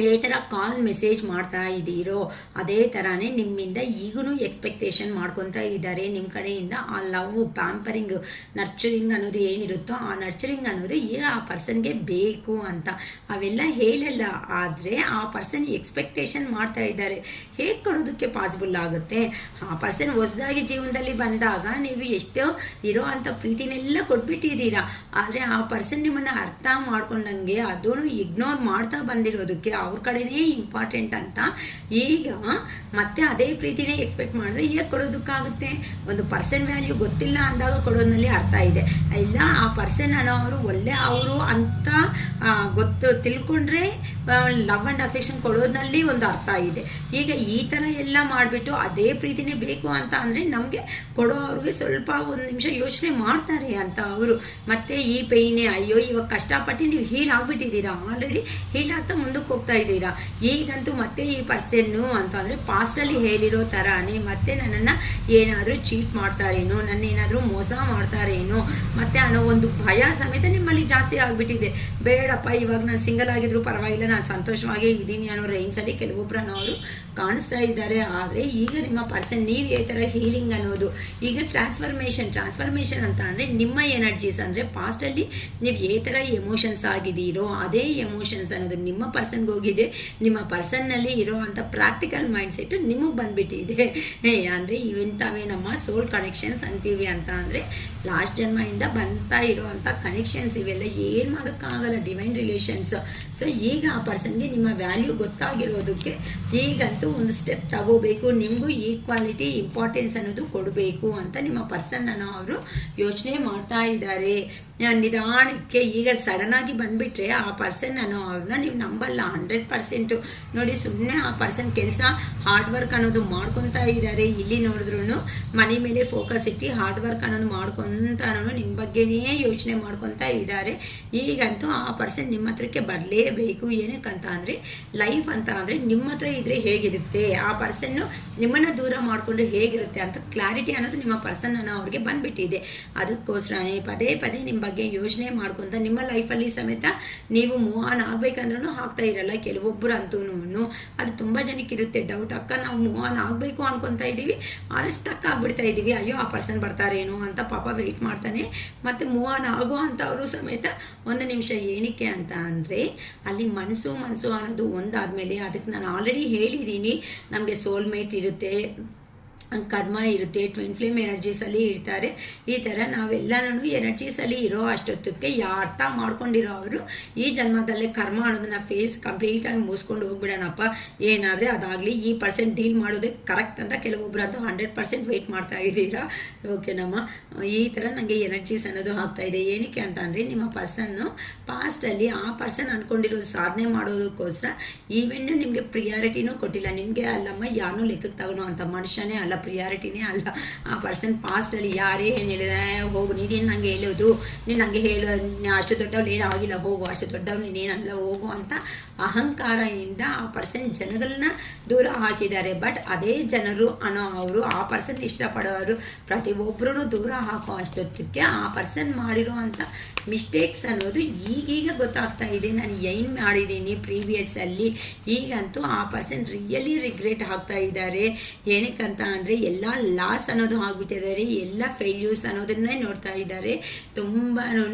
A: ಈ ಥರ ಕಾಲ್ ಮೆಸೇಜ್ ಮಾಡ್ತಾ ಇದ್ದೀರೋ ಅದೇ ಥರನೇ ನಿಮ್ಮಿಂದ ಈಗೂ ಎಕ್ಸ್ಪೆಕ್ಟೇಷನ್ ಮಾಡ್ಕೊತಾ ಇದ್ದಾರೆ. ನಿಮ್ಮ ಕಡೆಯಿಂದ ಆ ಲವ್, ಪ್ಯಾಂಪರಿಂಗ್, ನರ್ಚರಿಂಗ್ ಅನ್ನೋದು ಏನಿರುತ್ತೋ ಆ ನರ್ಚರಿಂಗ್ ಅನ್ನೋದು ಈಗ ಆ ಪರ್ಸನ್ಗೆ ಬೇಕು ಅಂತ ಅವೆಲ್ಲ ಹೇಳಲ್ಲ. ಆದರೆ ಆ ಪರ್ಸನ್ ಎಕ್ಸ್ಪೆಕ್ಟೇಷನ್ ಮಾಡ್ತಾ ಇದ್ದಾರೆ. ಹೇಗೆ ಕೊಡೋದಕ್ಕೆ ಪಾಸಿಬಲ್ ಆಗುತ್ತೆ? ಆ ಪರ್ಸನ್ ಹೊಸದಾಗಿ ಜೀವನದಲ್ಲಿ ಬಂದಾಗ ನೀವು ಎಷ್ಟೋ ಇರೋ ಅಂಥ ಪ್ರೀತಿನೆಲ್ಲ ಕೊಟ್ಬಿಟ್ಟಿದ್ದೀರಾ. ಆದರೆ ಆ ಪರ್ಸನ್ ನಿಮ್ಮನ್ನು ಅರ್ಥ ಮಾಡ್ಕೊಂಡಂಗೆ ಅದನ್ನು ಇಗ್ನೋರ್ ಮಾಡ್ತಾ ಬಂದಿರೋದಕ್ಕೆ ಅವ್ರ ಕಡೆನೇ ಇಂಪಾರ್ಟೆಂಟ್ ಅಂತ ಈಗ ಮತ್ತೆ ಅದೇ ಪ್ರೀತಿನೇ ಎಕ್ಸ್ಪೆಕ್ಟ್ ಮಾಡಿದ್ರೆ ಈಗ ಕೊಡೋದಕ್ಕಾಗುತ್ತೆ? ಒಂದು ಪರ್ಸನ್ ವ್ಯಾಲ್ಯೂ ಗೊತ್ತಿಲ್ಲ ಅಂದಾಗ ಕೊಡೋದ್ರಲ್ಲಿ ಅರ್ಥ ಇದೆ. ಇಲ್ಲ ಆ ಪರ್ಸನ್ ಅನ್ನೋರು ಒಳ್ಳೆ ಅವರು ಅಂತ ತಿಳ್ಕೊಂಡ್ರೆ ಲವ್ ಆ್ಯಂಡ್ ಅಫೆಕ್ಷನ್ ಕೊಡೋದ್ರಲ್ಲಿ ಒಂದು ಅರ್ಥ ಇದೆ. ಈಗ ಈ ಥರ ಎಲ್ಲ ಮಾಡಿಬಿಟ್ಟು ಅದೇ ಪ್ರೀತಿನೇ ಬೇಕು ಅಂತ ಅಂದರೆ ನಮಗೆ ಕೊಡೋ ಅವ್ರಿಗೆ ಸ್ವಲ್ಪ ಒಂದು ನಿಮಿಷ ಯೋಚನೆ ಮಾಡ್ತಾರೆ ಅಂತ ಅವರು. ಮತ್ತೆ ಈ ಪೈನೇ ಅಯ್ಯೋ ಇವಾಗ ಕಷ್ಟಪಟ್ಟು ನೀವು ಹೀಲ್ ಆಗಿಬಿಟ್ಟಿದ್ದೀರಾ, ಆಲ್ರೆಡಿ ಹೀಲ್ ಆಗ್ತಾ ಮುಂದಕ್ಕೆ ಹೋಗ್ತಾ ಹೋಗ್ತಾ ಇದ್ದೀರಾ. ಈಗಂತೂ ಮತ್ತೆ ಈ ಪರ್ಸನ್ನು ಅಂತಂದರೆ ಪಾಸ್ಟಲ್ಲಿ ಹೇಳಿರೋ ಥರನೇ ಮತ್ತೆ ನನ್ನನ್ನು ಏನಾದರೂ ಚೀಟ್ ಮಾಡ್ತಾರೇನೋ, ನನ್ನೇನಾದರೂ ಮೋಸ ಮಾಡ್ತಾರೇನೋ ಮತ್ತೆ ಅನ್ನೋ ಒಂದು ಭಯ ಸಮೇತ ನಿಮ್ಮಲ್ಲಿ ಜಾಸ್ತಿ ಆಗಿಬಿಟ್ಟಿದೆ. ಬೇಡಪ್ಪ, ಇವಾಗ ನಾನು ಸಿಂಗಲ್ ಆಗಿದ್ರು ಪರವಾಗಿಲ್ಲ, ನಾನು ಸಂತೋಷವಾಗಿ ಇದ್ದೀನಿ ಅನ್ನೋ ರೇಂಜಲ್ಲಿ ಕೆಲವೊಬ್ಬರನ್ನು ಅವರು ಕಾಣಿಸ್ತಾ ಇದ್ದಾರೆ. ಆದರೆ ಈಗ ನಿಮ್ಮ ಪರ್ಸನ್ ನೀವು ಈ ಥರ ಹೀಲಿಂಗ್ ಅನ್ನೋದು ಈಗ ಟ್ರಾನ್ಸ್ಫರ್ಮೇಷನ್ ಅಂತ ಅಂದರೆ ನಿಮ್ಮ ಎನರ್ಜೀಸ್ ಅಂದರೆ ಪಾಸ್ಟಲ್ಲಿ ನೀವು ಈ ಥರ ಎಮೋಷನ್ಸ್ ಆಗಿದ್ದೀರೋ ಅದೇ ಎಮೋಷನ್ಸ್ ಅನ್ನೋದು ನಿಮ್ಮ ಪರ್ಸನ್ಗೆ ಹೋಗಿದೆ. ನಿಮ್ಮ ಪರ್ಸನ್ನಲ್ಲಿ ಇರೋ ಅಂಥ ಪ್ರಾಕ್ಟಿಕಲ್ ಮೈಂಡ್ಸೆಟ್ಟು ನಿಮಗೆ ಬಂದುಬಿಟ್ಟಿದೆ. ಅಂದರೆ ಇವಂಥವೇ ನಮ್ಮ ಸೋಲ್ ಕನೆಕ್ಷನ್ಸ್ ಅಂತೀವಿ. ಅಂತ ಅಂದರೆ ಲಾಸ್ಟ್ ಜನ್ಮದಿಂದ ಬಂತಾ ಇರೋವಂಥ ಕನೆಕ್ಷನ್ಸ್ ಇವೆಲ್ಲ ಏನು ಮಾಡೋಕ್ಕಾಗಲ್ಲ, ಡಿವೈನ್ ರಿಲೇಷನ್ಸ್. ಸೊ ಈಗ ಆ ಪರ್ಸನ್ಗೆ ನಿಮ್ಮ ವ್ಯಾಲ್ಯೂ ಗೊತ್ತಾಗಿರೋದಕ್ಕೆ ಈಗಂತೂ ಒಂದು ಸ್ಟೆಪ್ ತಗೋಬೇಕು, ನಿಮಗೂ ಈಕ್ವಾಲಿಟಿ ಇಂಪಾರ್ಟೆನ್ಸ್ ಅನ್ನೋದು ಕೊಡಬೇಕು ಅಂತ ನಿಮ್ಮ ಪರ್ಸನ್ನನ್ನು ಅವರು ಯೋಚನೆ ಮಾಡ್ತಾ ಇದ್ದಾರೆ. ನಿಧಾನಕ್ಕೆ ಈಗ ಸಡನ್ನಾಗಿ ಬಂದುಬಿಟ್ರೆ ಆ ಪರ್ಸನ್ ಅನ್ನೋ ಅವ್ರನ್ನ ನೀವು ನಂಬಲ್ಲ 100%. ನೋಡಿ, ಸುಮ್ಮನೆ ಆ ಪರ್ಸನ್ ಕೆಲಸ ಹಾರ್ಡ್ ವರ್ಕ್ ಅನ್ನೋದು ಮಾಡ್ಕೊತಾ ಇದ್ದಾರೆ. ಇಲ್ಲಿ ನೋಡಿದ್ರು ಮನೆ ಮೇಲೆ ಫೋಕಸ್ ಇಟ್ಟು ಹಾರ್ಡ್ ವರ್ಕ್ ಅನ್ನೋದು ಮಾಡ್ಕೊತಾನು ನಿಮ್ಮ ಬಗ್ಗೆನೇ ಯೋಚನೆ ಮಾಡ್ಕೊತಾ ಇದ್ದಾರೆ. ಈಗಂತೂ ಆ ಪರ್ಸನ್ ನಿಮ್ಮ ಹತ್ರಕ್ಕೆ ಬರಲೇಬೇಕು. ಏನಕ್ಕಂತ ಅಂದರೆ ಲೈಫ್ ಅಂತ ಅಂದರೆ ನಿಮ್ಮ ಹತ್ರ ಇದ್ದರೆ ಹೇಗಿರುತ್ತೆ, ಆ ಪರ್ಸನ್ನು ನಿಮ್ಮನ್ನು ದೂರ ಮಾಡಿಕೊಂಡ್ರೆ ಹೇಗಿರುತ್ತೆ ಅಂತ ಕ್ಲಾರಿಟಿ ಅನ್ನೋದು ನಿಮ್ಮ ಪರ್ಸನ್ ಅನ್ನೋ ಅವ್ರಿಗೆ ಬಂದುಬಿಟ್ಟಿದೆ. ಅದಕ್ಕೋಸ್ಕರನೇ ಪದೇ ಪದೇ ನಿಮ್ಮ ಬಗ್ಗೆ ಯೋಚನೆ ಮಾಡ್ಕೊತ ನಿಮ್ಮ ಲೈಫಲ್ಲಿ ಸಮೇತ ನೀವು ಮೂವ್ ಆನ್ ಆಗಬೇಕಂದ್ರೂ ಆಗ್ತಾ ಇರಲ್ಲ. ಕೆಲವೊಬ್ಬರು ಅಂತೂ ಅದು ತುಂಬ ಜನಕ್ಕೆ ಇರುತ್ತೆ ಡೌಟ್, ಅಕ್ಕ ನಾವು ಮೂವ್ ಆನ್ ಆಗಬೇಕು ಅನ್ಕೊತಾ ಇದ್ದೀವಿ ಆದರೆ ಸ್ಟಕ್ ಆಗಿಬಿಡ್ತಾ ಇದ್ದೀವಿ, ಅಯ್ಯೋ ಆ ಪರ್ಸನ್ ಬರ್ತಾರೇನೋ ಅಂತ ಪಾಪ ವೆಯ್ಟ್ ಮಾಡ್ತಾನೆ. ಮತ್ತು ಮೂವ್ ಆನ್ ಆಗೋ ಅಂಥವರು ಸಮೇತ ಒಂದು ನಿಮಿಷ ಏನಕ್ಕೆ ಅಂತ ಅಂದರೆ ಅಲ್ಲಿ ಮನಸ್ಸು ಅನ್ನೋದು ಒಂದಾದಮೇಲೆ ಅದಕ್ಕೆ ನಾನು ಆಲ್ರೆಡಿ ಹೇಳಿದ್ದೀನಿ, ನಮಗೆ ಸೋಲ್ಮೇಟ್ ಇರುತ್ತೆ, ಕರ್ಮ ಇರುತ್ತೆ, ಟ್ವಿನ್ ಫ್ಲೇಮ್ ಎನರ್ಜೀಸಲ್ಲಿ ಇರ್ತಾರೆ. ಈ ಥರ ನಾವೆಲ್ಲನೂ ಎನರ್ಜೀಸಲ್ಲಿ ಇರೋ ಅಷ್ಟೊತ್ತಕ್ಕೆ ಅರ್ಥ ಮಾಡ್ಕೊಂಡಿರೋ ಅವರು ಈ ಜನ್ಮದಲ್ಲೇ ಕರ್ಮ ಅನ್ನೋದನ್ನ ಫೇಸ್ ಕಂಪ್ಲೀಟಾಗಿ ಮುಗಿಸ್ಕೊಂಡು ಹೋಗ್ಬಿಡೋಣಪ್ಪ, ಏನಾದರೆ ಅದಾಗಲಿ, ಈ ಪರ್ಸೆಂಟ್ ಡೀಲ್ ಮಾಡೋದೇ ಕರೆಕ್ಟ್ ಅಂತ ಕೆಲವೊಬ್ಬರು ಅಂತೂ 100% ವೆಯ್ಟ್ ಮಾಡ್ತಾ ಇದ್ದೀರಾ. ಓಕೆನಮ್ಮ, ಈ ಥರ ನನಗೆ ಎನರ್ಜೀಸ್ ಅನ್ನೋದು ಆಗ್ತಾ ಇದೆ. ಏನಕ್ಕೆ ಅಂತ ಅಂದರೆ ನಿಮ್ಮ ಪರ್ಸನ್ನು ಪಾಸ್ಟಲ್ಲಿ ಆ ಪರ್ಸನ್ ಅಂದ್ಕೊಂಡಿರೋದು ಸಾಧನೆ ಮಾಡೋದಕ್ಕೋಸ್ಕರ ಈವೆನ್ನು ನಿಮಗೆ ಪ್ರಿಯಾರಿಟಿನೂ ಕೊಟ್ಟಿಲ್ಲ. ನಿಮಗೆ ಅಲ್ಲಮ್ಮ ಯಾರನ್ನೂ ಲೆಕ್ಕಕ್ಕೆ ತಗೊಳ್ಳೋ ಅಂಥ ಮನುಷ್ಯನೇ ಅಲ್ಲ, ಪ್ರಿಯಾರಿಟಿನೇ ಅಲ್ಲ. ಆ ಪರ್ಸನ್ ಪಾಸ್ಟಲ್ಲಿ ಯಾರೇ ಏನು ಹೇಳಿದೆ, ಹೋಗು ನೀನೇನು ನನಗೆ ಹೇಳೋದು, ನೀನು ನನಗೆ ಹೇಳೋ ಅಷ್ಟು ದೊಡ್ಡವ್ರು ಏನಾಗಿಲ್ಲ, ಹೋಗು ಅಷ್ಟು ದೊಡ್ಡವ್ರು ನೀನೇನಲ್ಲ ಹೋಗು ಅಂತ ಅಹಂಕಾರದಿಂದ ಆ ಪರ್ಸನ್ ಜನಗಳನ್ನ ದೂರ ಹಾಕಿದ್ದಾರೆ. ಬಟ್ ಅದೇ ಜನರು ಅನ್ನೋ ಅವರು ಆ ಪರ್ಸನ್ ಇಷ್ಟಪಡೋರು ಪ್ರತಿಯೊಬ್ಬರೂ ದೂರ ಹಾಕೋ ಅಷ್ಟೊತ್ತಕ್ಕೆ ಆ ಪರ್ಸನ್ ಮಾಡಿರೋ ಅಂಥ ಮಿಸ್ಟೇಕ್ಸ್ ಅನ್ನೋದು ಈಗೀಗ ಗೊತ್ತಾಗ್ತಾ ಇದೆ. ನಾನು ಏನು ಮಾಡಿದ್ದೀನಿ ಪ್ರೀವಿಯಸ್ಸಲ್ಲಿ, ಈಗಂತೂ ಆ ಪರ್ಸನ್ ರಿಯಲಿ ರಿಗ್ರೆಟ್ ಆಗ್ತಾ ಇದ್ದಾರೆ. ಏನಕ್ಕಂತ ಅಂದರೆ ಎಲ್ಲ ಲಾಸ್ ಅನ್ನೋದು ಆಗಿಬಿಟ್ಟಿದ್ದಾರೆ, ಎಲ್ಲ ಫೇಲ್ಯೂರ್ಸ್ ಅನ್ನೋದನ್ನೇ ನೋಡ್ತಾ ಇದ್ದಾರೆ. ತುಂಬಾ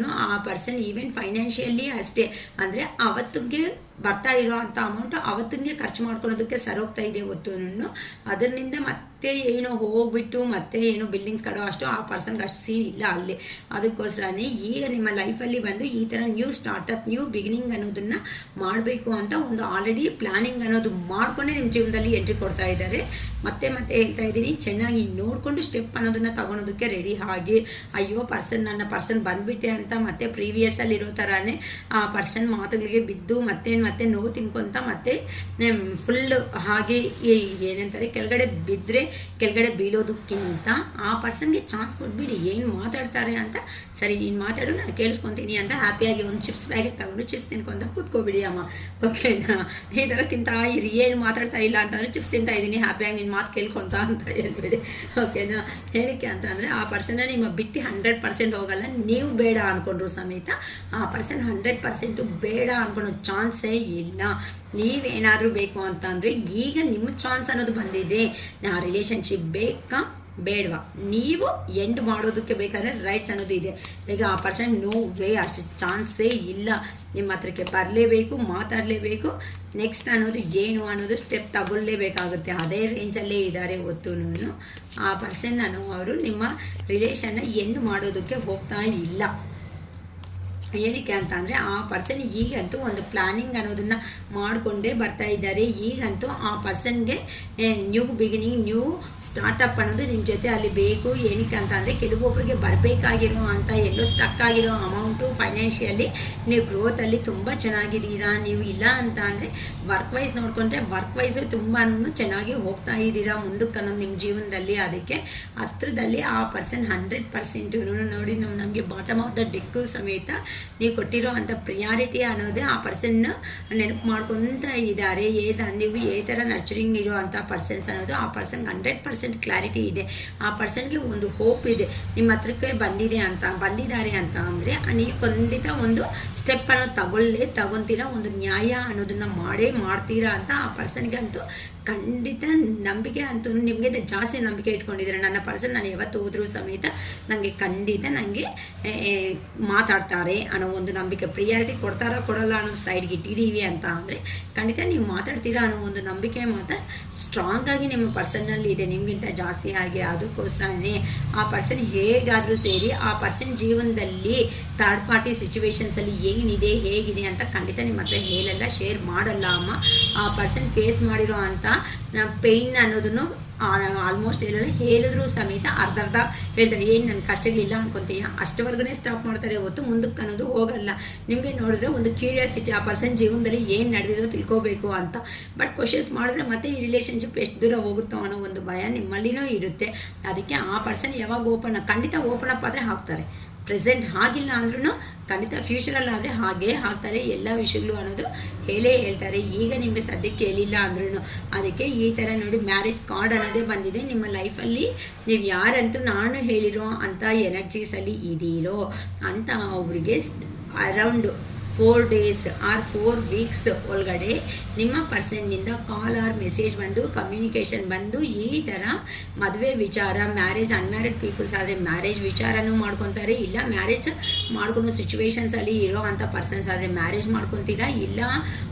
A: ಆ ಪರ್ಸನ್ ಈವನ್ ಫೈನಾನ್ಷಿಯಲಿ ಅಷ್ಟೇ, ಅಂದರೆ ಅವತ್ತಿಗೆ ಬರ್ತಾ ಇರೋ ಅಂಥ ಅಮೌಂಟ್ ಅವತ್ತಿಗೆ ಖರ್ಚು ಮಾಡ್ಕೊಳೋದಕ್ಕೆ ಸರೋಗ್ತಾ ಇದೆ ಹೊತ್ತು, ಅದರಿಂದ ಮತ್ತೆ ಏನೋ ಹೋಗ್ಬಿಟ್ಟು ಮತ್ತೆ ಏನೋ ಬಿಲ್ಡಿಂಗ್ಸ್ ಕಡೋ ಅಷ್ಟು ಆ ಪರ್ಸನ್ಗೆ ಅಷ್ಟು ಸೀನ್ ಇಲ್ಲ ಅಲ್ಲಿ. ಅದಕ್ಕೋಸ್ಕರನೇ ಈಗ ನಿಮ್ಮ ಲೈಫಲ್ಲಿ ಬಂದು ಈ ಥರ ನ್ಯೂ ಸ್ಟಾರ್ಟಪ್, ನ್ಯೂ ಬಿಗಿನಿಂಗ್ ಅನ್ನೋದನ್ನು ಮಾಡಬೇಕು ಅಂತ ಒಂದು ಆಲ್ರೆಡಿ ಪ್ಲ್ಯಾನಿಂಗ್ ಅನ್ನೋದು ಮಾಡಿಕೊಂಡೇ ನಿಮ್ಮ ಜೀವನದಲ್ಲಿ ಎಂಟ್ರಿ ಕೊಡ್ತಾ ಇದ್ದಾರೆ. ಮತ್ತೆ ಹೇಳ್ತಾ ಇದ್ದೀನಿ, ಚೆನ್ನಾಗಿ ನೋಡಿಕೊಂಡು ಸ್ಟೆಪ್ ಅನ್ನೋದನ್ನು ತಗೊಳೋದಕ್ಕೆ ರೆಡಿ ಆಗಿ. ಅಯ್ಯೋ ನನ್ನ ಪರ್ಸನ್ ಬಂದುಬಿಟ್ಟೆ ಅಂತ ಮತ್ತೆ ಪ್ರೀವಿಯಸ್ಸಲ್ಲಿ ಇರೋ ಥರನೇ ಆ ಪರ್ಸನ್ ಮಾತುಗಳಿಗೆ ಬಿದ್ದು ಮತ್ತೆ ನೋವು ತಿನ್ಕೊತ ಮತ್ತೆ ಫುಲ್ ಹಾಗೆ ಏನಂತಾರೆ ಕೆಳಗಡೆ ಬಿದ್ದರೆ ಕೆಳಗಡೆ ಬೀಳೋದಕ್ಕಿಂತ ಆ ಪರ್ಸನ್ಗೆ ಚಾನ್ಸ್ ಕೊಟ್ಬಿಡಿ, ಏನು ಮಾತಾಡ್ತಾರೆ ಅಂತ. ಸರಿ ನೀನು ಮಾತಾಡು, ನಾನು ಕೇಳಿಸ್ಕೊತೀನಿ ಅಂತ ಹ್ಯಾಪಿಯಾಗಿ ಒಂದು ಚಿಪ್ಸ್ ಪ್ಯಾಕೆಟ್ ತಗೊಂಡು ಚಿಪ್ಸ್ ತಿನ್ಕೊಂತ ಕೂತ್ಕೊಬಿಡಿ ಅಮ್ಮ. ಓಕೆನಾ, ಈ ಥರ ತಿಂತಾ ಇರಿ, ಏನು ಮಾತಾಡ್ತಾ ಇಲ್ಲ ಅಂತಂದರೆ ಚಿಪ್ಸ್ ತಿಂತಾ ಇದ್ದೀನಿ ಹ್ಯಾಪಿಯಾಗಿ ನಿನ್ನ ಮಾತು ಕೇಳ್ಕೊತ ಅಂತ ಹೇಳ್ಬೇಡಿ. ಓಕೆನಾ, ಹೇಳಿಕೆ ಅಂತ ಅಂದರೆ ಆ ಪರ್ಸನ್ನ ನಿಮ್ಮ ಬಿಟ್ಟು 100% ಹೋಗಲ್ಲ. ನೀವು ಬೇಡ ಅಂದ್ಕೊಂಡ್ರು ಸಮೇತ ಆ ಪರ್ಸನ್ 100% ಬೇಡ ಅಂದ್ಕೊಳೋ ಚಾನ್ಸೇ ಇಲ್ಲ. ನೀವೇನಾದರೂ ಬೇಕು ಅಂತಂದರೆ ಈಗ ನಿಮ್ಮ ಚಾನ್ಸ್ ಅನ್ನೋದು ಬಂದಿದೆ. ನಾ ರಿಲೇಷನ್ಶಿಪ್ ಬೇಕಾ ಬೇಡವಾ, ನೀವು ಎಂಡ್ ಮಾಡೋದಕ್ಕೆ ಬೇಕಾದ್ರೆ ರೈಟ್ಸ್ ಅನ್ನೋದು ಇದೆ. ಈಗ ಆ ಪರ್ಸನ್ ನೋ ವೇ, ಅಷ್ಟು ಚಾನ್ಸೇ ಇಲ್ಲ, ನಿಮ್ಮ ಹತ್ರಕ್ಕೆ ಬರಲೇಬೇಕು, ಮಾತಾಡಲೇಬೇಕು, ನೆಕ್ಸ್ಟ್ ಅನ್ನೋದು ಏನು ಅನ್ನೋದು ಸ್ಟೆಪ್ ತಗೊಳ್ಳೇಬೇಕಾಗುತ್ತೆ. ಅದೇ ರೇಂಜಲ್ಲೇ ಇದ್ದಾರೆ ಹೊತ್ತು ಆ ಪರ್ಸನ್ ಅನ್ನೋ ಅವರು ನಿಮ್ಮ ರಿಲೇಷನ್ನ ಎಂಡ್ ಮಾಡೋದಕ್ಕೆ ಹೋಗ್ತಾ ಇಲ್ಲ. ಏನಕ್ಕೆ ಅಂತ ಅಂದರೆ ಆ ಪರ್ಸನ್ ಈಗಂತೂ ಒಂದು ಪ್ಲ್ಯಾನಿಂಗ್ ಅನ್ನೋದನ್ನು ಮಾಡಿಕೊಂಡೇ ಬರ್ತಾ ಇದ್ದಾರೆ. ಈಗಂತೂ ಆ ಪರ್ಸನ್ಗೆ ನ್ಯೂ ಬಿಗಿನಿಂಗ್, ನ್ಯೂ ಸ್ಟಾರ್ಟಪ್ ಅನ್ನೋದು ನಿಮ್ಮ ಜೊತೆ ಅಲ್ಲಿ ಬೇಕು. ಏನಕ್ಕೆ ಅಂತ ಅಂದರೆ ಕೆಲವೊಬ್ಬರಿಗೆ ಬರಬೇಕಾಗಿರೋ ಅಂತ ಎಲ್ಲೋ ಸ್ಟಕ್ ಆಗಿರೋ ಅಮೌಂಟು ಫೈನಾನ್ಷಿಯಲಿ ನೀವು ಗ್ರೋತಲ್ಲಿ ತುಂಬ ಚೆನ್ನಾಗಿದ್ದೀರಾ. ನೀವು ಇಲ್ಲ ಅಂತ ಅಂದರೆ ವರ್ಕ್ ವೈಸ್ ನೋಡಿಕೊಂಡ್ರೆ ವರ್ಕ್ ವೈಸು ತುಂಬಾ ಚೆನ್ನಾಗಿ ಹೋಗ್ತಾ ಇದ್ದೀರಾ ಮುಂದಕ್ಕೆ ಅನ್ನೋದು ನಿಮ್ಮ ಜೀವನದಲ್ಲಿ. ಅದಕ್ಕೆ ಹತ್ರದಲ್ಲಿ ಆ ಪರ್ಸನ್ 100% ನೋಡಿ ನಮಗೆ ಬಾಟಮ್ ಆಫ್ ದ ಡೆಕ್ಕು ಸಮೇತ ನೀವು ಕೊಟ್ಟಿರೋ ಅಂಥ ಪ್ರಿಯಾರಿಟಿ ಅನ್ನೋದೇ ಆ ಪರ್ಸನ್ನ ನೆನಪು ಮಾಡ್ಕೊತ ಇದ್ದಾರೆ. ನೀವು ಈ ಥರ ನರ್ಚರಿಂಗ್ ಇರೋ ಅಂಥ ಪರ್ಸನ್ಸ್ ಅನ್ನೋದು ಆ ಪರ್ಸನ್ಗೆ 100% ಕ್ಲಾರಿಟಿ ಇದೆ. ಆ ಪರ್ಸನ್ಗೆ ಒಂದು ಹೋಪ್ ಇದೆ, ನಿಮ್ಮ ಹತ್ರಕ್ಕೆ ಬಂದಿದ್ದಾರೆ ಅಂತ ಅಂದರೆ ನೀವು ಖಂಡಿತ ಒಂದು ಸ್ಟೆಪ್ ಅನ್ನೋದು ತಗೊತೀರಾ, ಒಂದು ನ್ಯಾಯ ಅನ್ನೋದನ್ನು ಮಾಡ್ತೀರಾ ಅಂತ ಆ ಪರ್ಸನ್ಗೆ ಅಂತೂ ಖಂಡಿತ ನಂಬಿಕೆ ಅಂತೂ ನಿಮಗೆ ಜಾಸ್ತಿ ನಂಬಿಕೆ ಇಟ್ಕೊಂಡಿದ್ದಾರೆ. ನನ್ನ ಪರ್ಸನ್ ನಾನು ಯಾವತ್ತು ಹೋದ್ರೂ ಸಮೇತ ನನಗೆ ಮಾತಾಡ್ತಾರೆ ಅನ್ನೋ ಒಂದು ನಂಬಿಕೆ, ಪ್ರಿಯಾರಿಟಿ ಕೊಡ್ತಾರಾ ಕೊಡಲ್ಲ ಅನ್ನೋದು ಸೈಡ್ಗೆ ಇಟ್ಟಿದ್ದೀವಿ ಅಂತ ಅಂದರೆ ಖಂಡಿತ ನೀವು ಮಾತಾಡ್ತೀರಾ ಅನ್ನೋ ಒಂದು ನಂಬಿಕೆ ಮಾತ್ರ ಸ್ಟ್ರಾಂಗ್ ಆಗಿ ನಿಮ್ಮ ಪರ್ಸನ್ನಲ್ಲಿ ಇದೆ, ನಿಮಗಿಂತ ಜಾಸ್ತಿ ಆಗಿ. ಅದಕ್ಕೋಸ್ಕರನೇ ಆ ಪರ್ಸನ್ ಹೇಗಾದರೂ ಸೇರಿ ಆ ಪರ್ಸನ್ ಜೀವನದಲ್ಲಿ ಥರ್ಡ್ ಪಾರ್ಟಿ ಸಿಚುವೇಶನ್ಸಲ್ಲಿ ಏನಿದೆ ಹೇಗಿದೆ ಅಂತ ಖಂಡಿತ ನಿಮ್ಮ ಹತ್ರ ಹೇಳಲ್ಲ, ಶೇರ್ ಮಾಡಲ್ಲ ಅಮ್ಮ. ಆ ಪರ್ಸನ್ ಫೇಸ್ ಮಾಡಿರೋ ಅಂಥ ಪೇಯ್ನ್ ಅನ್ನೋದನ್ನು ಆಲ್ಮೋಸ್ಟ್ ಹೇಳಿದ್ರು ಸಮೇತ ಅರ್ಧ ಹೇಳ್ತಾರೆ. ಏನು ನನ್ನ ಕಷ್ಟಗಳಿಲ್ಲ ಅನ್ಕೊತೀಯ ಅಷ್ಟವರೆಗೂ ಸ್ಟಾಪ್ ಮಾಡ್ತಾರೆ ಹೊತ್ತು ಮುಂದಕ್ಕೆ ಅನ್ನೋದು ಹೋಗಲ್ಲ. ನಿಮಗೆ ನೋಡಿದ್ರೆ ಒಂದು ಕ್ಯೂರಿಯಾಸಿಟಿ, ಆ ಪರ್ಸನ್ ಜೀವನದಲ್ಲಿ ಏನು ನಡೆದಿದೋ ತಿಳ್ಕೋಬೇಕು ಅಂತ. ಬಟ್ ಕ್ವಶನ್ಸ್ ಮಾಡಿದ್ರೆ ಮತ್ತೆ ಈ ರಿಲೇಷನ್ಶಿಪ್ ಎಷ್ಟು ದೂರ ಹೋಗುತ್ತೋ ಅನ್ನೋ ಒಂದು ಭಯ ನಿಮ್ಮಲ್ಲಿನೂ ಇರುತ್ತೆ. ಅದಕ್ಕೆ ಆ ಪರ್ಸನ್ ಯಾವಾಗ ಖಂಡಿತ ಓಪನ್ ಅಪ್ ಆದರೆ ಹಾಕ್ತಾರೆ. ಪ್ರೆಸೆಂಟ್ ಆಗಿಲ್ಲ ಅಂದ್ರೂ ಖಂಡಿತ ಫ್ಯೂಚರಲ್ಲಾದರೆ ಹಾಗೇ ಹಾಕ್ತಾರೆ, ಎಲ್ಲ ವಿಷಯಗಳು ಅನ್ನೋದು ಹೇಳ್ತಾರೆ. ಈಗ ನಿಮಗೆ ಸದ್ಯಕ್ಕೆ ಹೇಳಿಲ್ಲ ಅಂದ್ರೂ ಅದಕ್ಕೆ ಈ ಥರ ನೋಡಿ ಮ್ಯಾರೇಜ್ ಕಾರ್ಡ್ ಅನ್ನೋದೇ ಬಂದಿದೆ. ನಿಮ್ಮ ಲೈಫಲ್ಲಿ ನೀವು ಯಾರಂತೂ ನಾನು ಹೇಳಿರೋ ಅಂಥ ಎನರ್ಜೀಸಲ್ಲಿ ಇದೀರೋ ಅಂತ ಅವರಿಗೆ ಅರೌಂಡ್ 4 days ಆರ್ 4 weeks ಒಳಗಡೆ ನಿಮ್ಮ ಪರ್ಸನ್ನಿಂದ ಕಾಲ್ ಆರ್ ಮೆಸೇಜ್ ಬಂದು ಕಮ್ಯುನಿಕೇಷನ್ ಬಂದು ಈ ಥರ ಮದುವೆ ವಿಚಾರ, ಮ್ಯಾರೇಜ್ ಅನ್ಮ್ಯಾರಿಡ್ ಪೀಪಲ್ಸ್ ಆದರೆ ಮ್ಯಾರೇಜ್ ವಿಚಾರನೂ ಮಾಡ್ಕೊತಾರೆ, ಇಲ್ಲ ಮ್ಯಾರೇಜ್ ಮಾಡ್ಕೊಳೋ ಸಿಚುವೇಶನ್ಸಲ್ಲಿ ಇರೋ ಅಂಥ ಪರ್ಸನ್ಸ್ ಆದರೆ ಮ್ಯಾರೇಜ್ ಮಾಡ್ಕೊತೀರಾ, ಇಲ್ಲ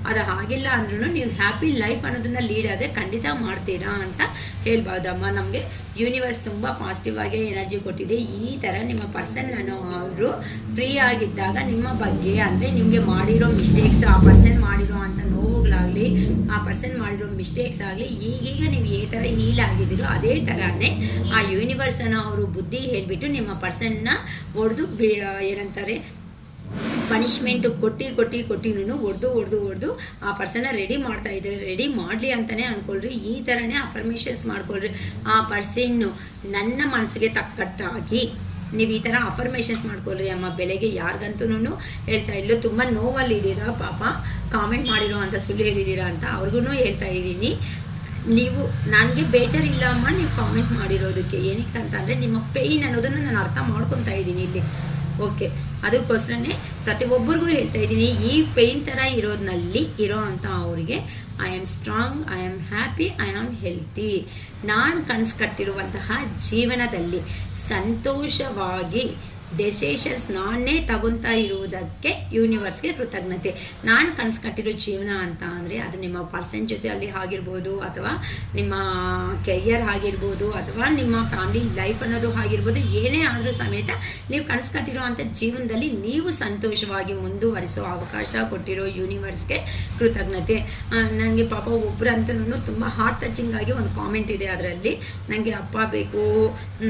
A: ಅದು ಹಾಗಿಲ್ಲ ಅಂದ್ರೂ ನೀವು ಹ್ಯಾಪಿ ಲೈಫ್ ಅನ್ನೋದನ್ನು ಲೀಡ್ ಆದರೆ ಖಂಡಿತ ಮಾಡ್ತೀರಾ ಅಂತ ಹೇಳ್ಬೋದಮ್ಮ. ನಮಗೆ ಯೂನಿವರ್ಸ್ ತುಂಬ ಪಾಸಿಟಿವ್ ಆಗಿ ಎನರ್ಜಿ ಕೊಟ್ಟಿದೆ. ಈ ಥರ ನಿಮ್ಮ ಪರ್ಸನ್ ಅವರು ಫ್ರೀ ಆಗಿದ್ದಾಗ ನಿಮ್ಮ ಬಗ್ಗೆ ಅಂದರೆ ನಿಮಗೆ ಮಾಡಿರೋ ಮಿಸ್ಟೇಕ್ಸ್, ಆ ಪರ್ಸನ್ ಮಾಡಿರೋ ಅಂಥ ನೋವುಗಳಾಗಲಿ, ಆ ಪರ್ಸನ್ ಮಾಡಿರೋ ಮಿಸ್ಟೇಕ್ಸ್ ಆಗಲಿ, ಈಗೀಗ ನೀವು ಈ ಥರ ಹೀಲ್ ಆಗಿದ್ದೀರೋ ಅದೇ ಥರನೇ ಆ ಯೂನಿವರ್ಸನ್ನು ಅವರು ಬುದ್ಧಿ ಹೇಳಿಬಿಟ್ಟು ನಿಮ್ಮ ಪರ್ಸನ್ನ ಹೊಡೆದು ಏನಂತಾರೆ ಪನಿಷ್ಮೆಂಟು ಕೊಟ್ಟಿನೂ ಹೊಡೆದು ಆ ಪರ್ಸನ್ನ ರೆಡಿ ಮಾಡ್ತಾ ಇದ್ದಾರೆ. ರೆಡಿ ಮಾಡಲಿ ಅಂತಲೇ ಅಂದ್ಕೊಳ್ರಿ. ಈ ಥರನೇ ಅಫರ್ಮೇಷನ್ಸ್ ಮಾಡ್ಕೊಳ್ರಿ. ಆ ಪರ್ಸನ್ನು ನನ್ನ ಮನಸ್ಸಿಗೆ ತಕ್ಕಟ್ಟಾಗಿ ನೀವು ಈ ಥರ ಅಫರ್ಮೇಷನ್ಸ್ ಮಾಡ್ಕೊಳ್ರಿ ಅಮ್ಮ. ಬೆಳಗ್ಗೆ ಯಾರಿಗಂತೂ ಹೇಳ್ತಾ ಇಲ್ಲೋ ತುಂಬ ನೋವಲ್ಲಿದ್ದೀರಾ ಪಾಪ, ಕಾಮೆಂಟ್ ಮಾಡಿರೋ ಅಂತ ಸುಳ್ಳು ಹೇಳಿದ್ದೀರಾ ಅಂತ ಅವ್ರಿಗೂ ಹೇಳ್ತಾ ಇದ್ದೀನಿ. ನೀವು ನನಗೆ ಬೇಜಾರಿಲ್ಲ ಅಮ್ಮ ನೀವು ಕಾಮೆಂಟ್ ಮಾಡಿರೋದಕ್ಕೆ, ಏನಕ್ಕೆ ಅಂತಂದರೆ ನಿಮ್ಮ ಪೇಯ್ನ್ ಅನ್ನೋದನ್ನು ನಾನು ಅರ್ಥ ಮಾಡ್ಕೊತಾ ಇದ್ದೀನಿ ಇಲ್ಲಿ. ಓಕೆ, ಅದಕ್ಕೋಸ್ಕರನೇ ಪ್ರತಿಯೊಬ್ಬರಿಗೂ ಹೇಳ್ತಾ ಇದ್ದೀನಿ, ಈ ಪೇಯ್ನ್ ಥರ ಇರೋ ಅಂಥ ಅವರಿಗೆ I am strong, I am happy, I am healthy. ನಾನು ಕನಸು ಕಟ್ಟಿರುವಂತಹ ಜೀವನದಲ್ಲಿ ಸಂತೋಷವಾಗಿ ಡೆಸಿಷನ್ಸ್ ನಾನೇ ತಗೊತಾ ಇರುವುದಕ್ಕೆ ಯೂನಿವರ್ಸ್ಗೆ ಕೃತಜ್ಞತೆ. ನಾನು ಕನಸು ಕಟ್ಟಿರೋ ಜೀವನ ಅಂತ ಅಂದರೆ ಅದು ನಿಮ್ಮ ಪರ್ಸನ್ ಜೊತೆ ಅಲ್ಲಿ ಆಗಿರ್ಬೋದು, ಅಥವಾ ನಿಮ್ಮ ಕೆರಿಯರ್ ಆಗಿರ್ಬೋದು, ಅಥವಾ ನಿಮ್ಮ ಫ್ಯಾಮಿಲಿ ಲೈಫ್ ಅನ್ನೋದು ಆಗಿರ್ಬೋದು, ಏನೇ ಆದರೂ ಸಮೇತ ನೀವು ಕನಸು ಕಟ್ಟಿರೋ ಅಂಥ ಜೀವನದಲ್ಲಿ ನೀವು ಸಂತೋಷವಾಗಿ ಮುಂದುವರಿಸೋ ಅವಕಾಶ ಕೊಟ್ಟಿರೋ ಯೂನಿವರ್ಸ್ಗೆ ಕೃತಜ್ಞತೆ. ನನಗೆ ಪಾಪ ಒಬ್ಬರಂತೂ ತುಂಬ ಹಾರ್ಟ್ ಟಚಿಂಗ್ ಆಗಿ ಒಂದು ಕಾಮೆಂಟ್ ಇದೆ, ಅದರಲ್ಲಿ ನನಗೆ ಅಪ್ಪ ಬೇಕು,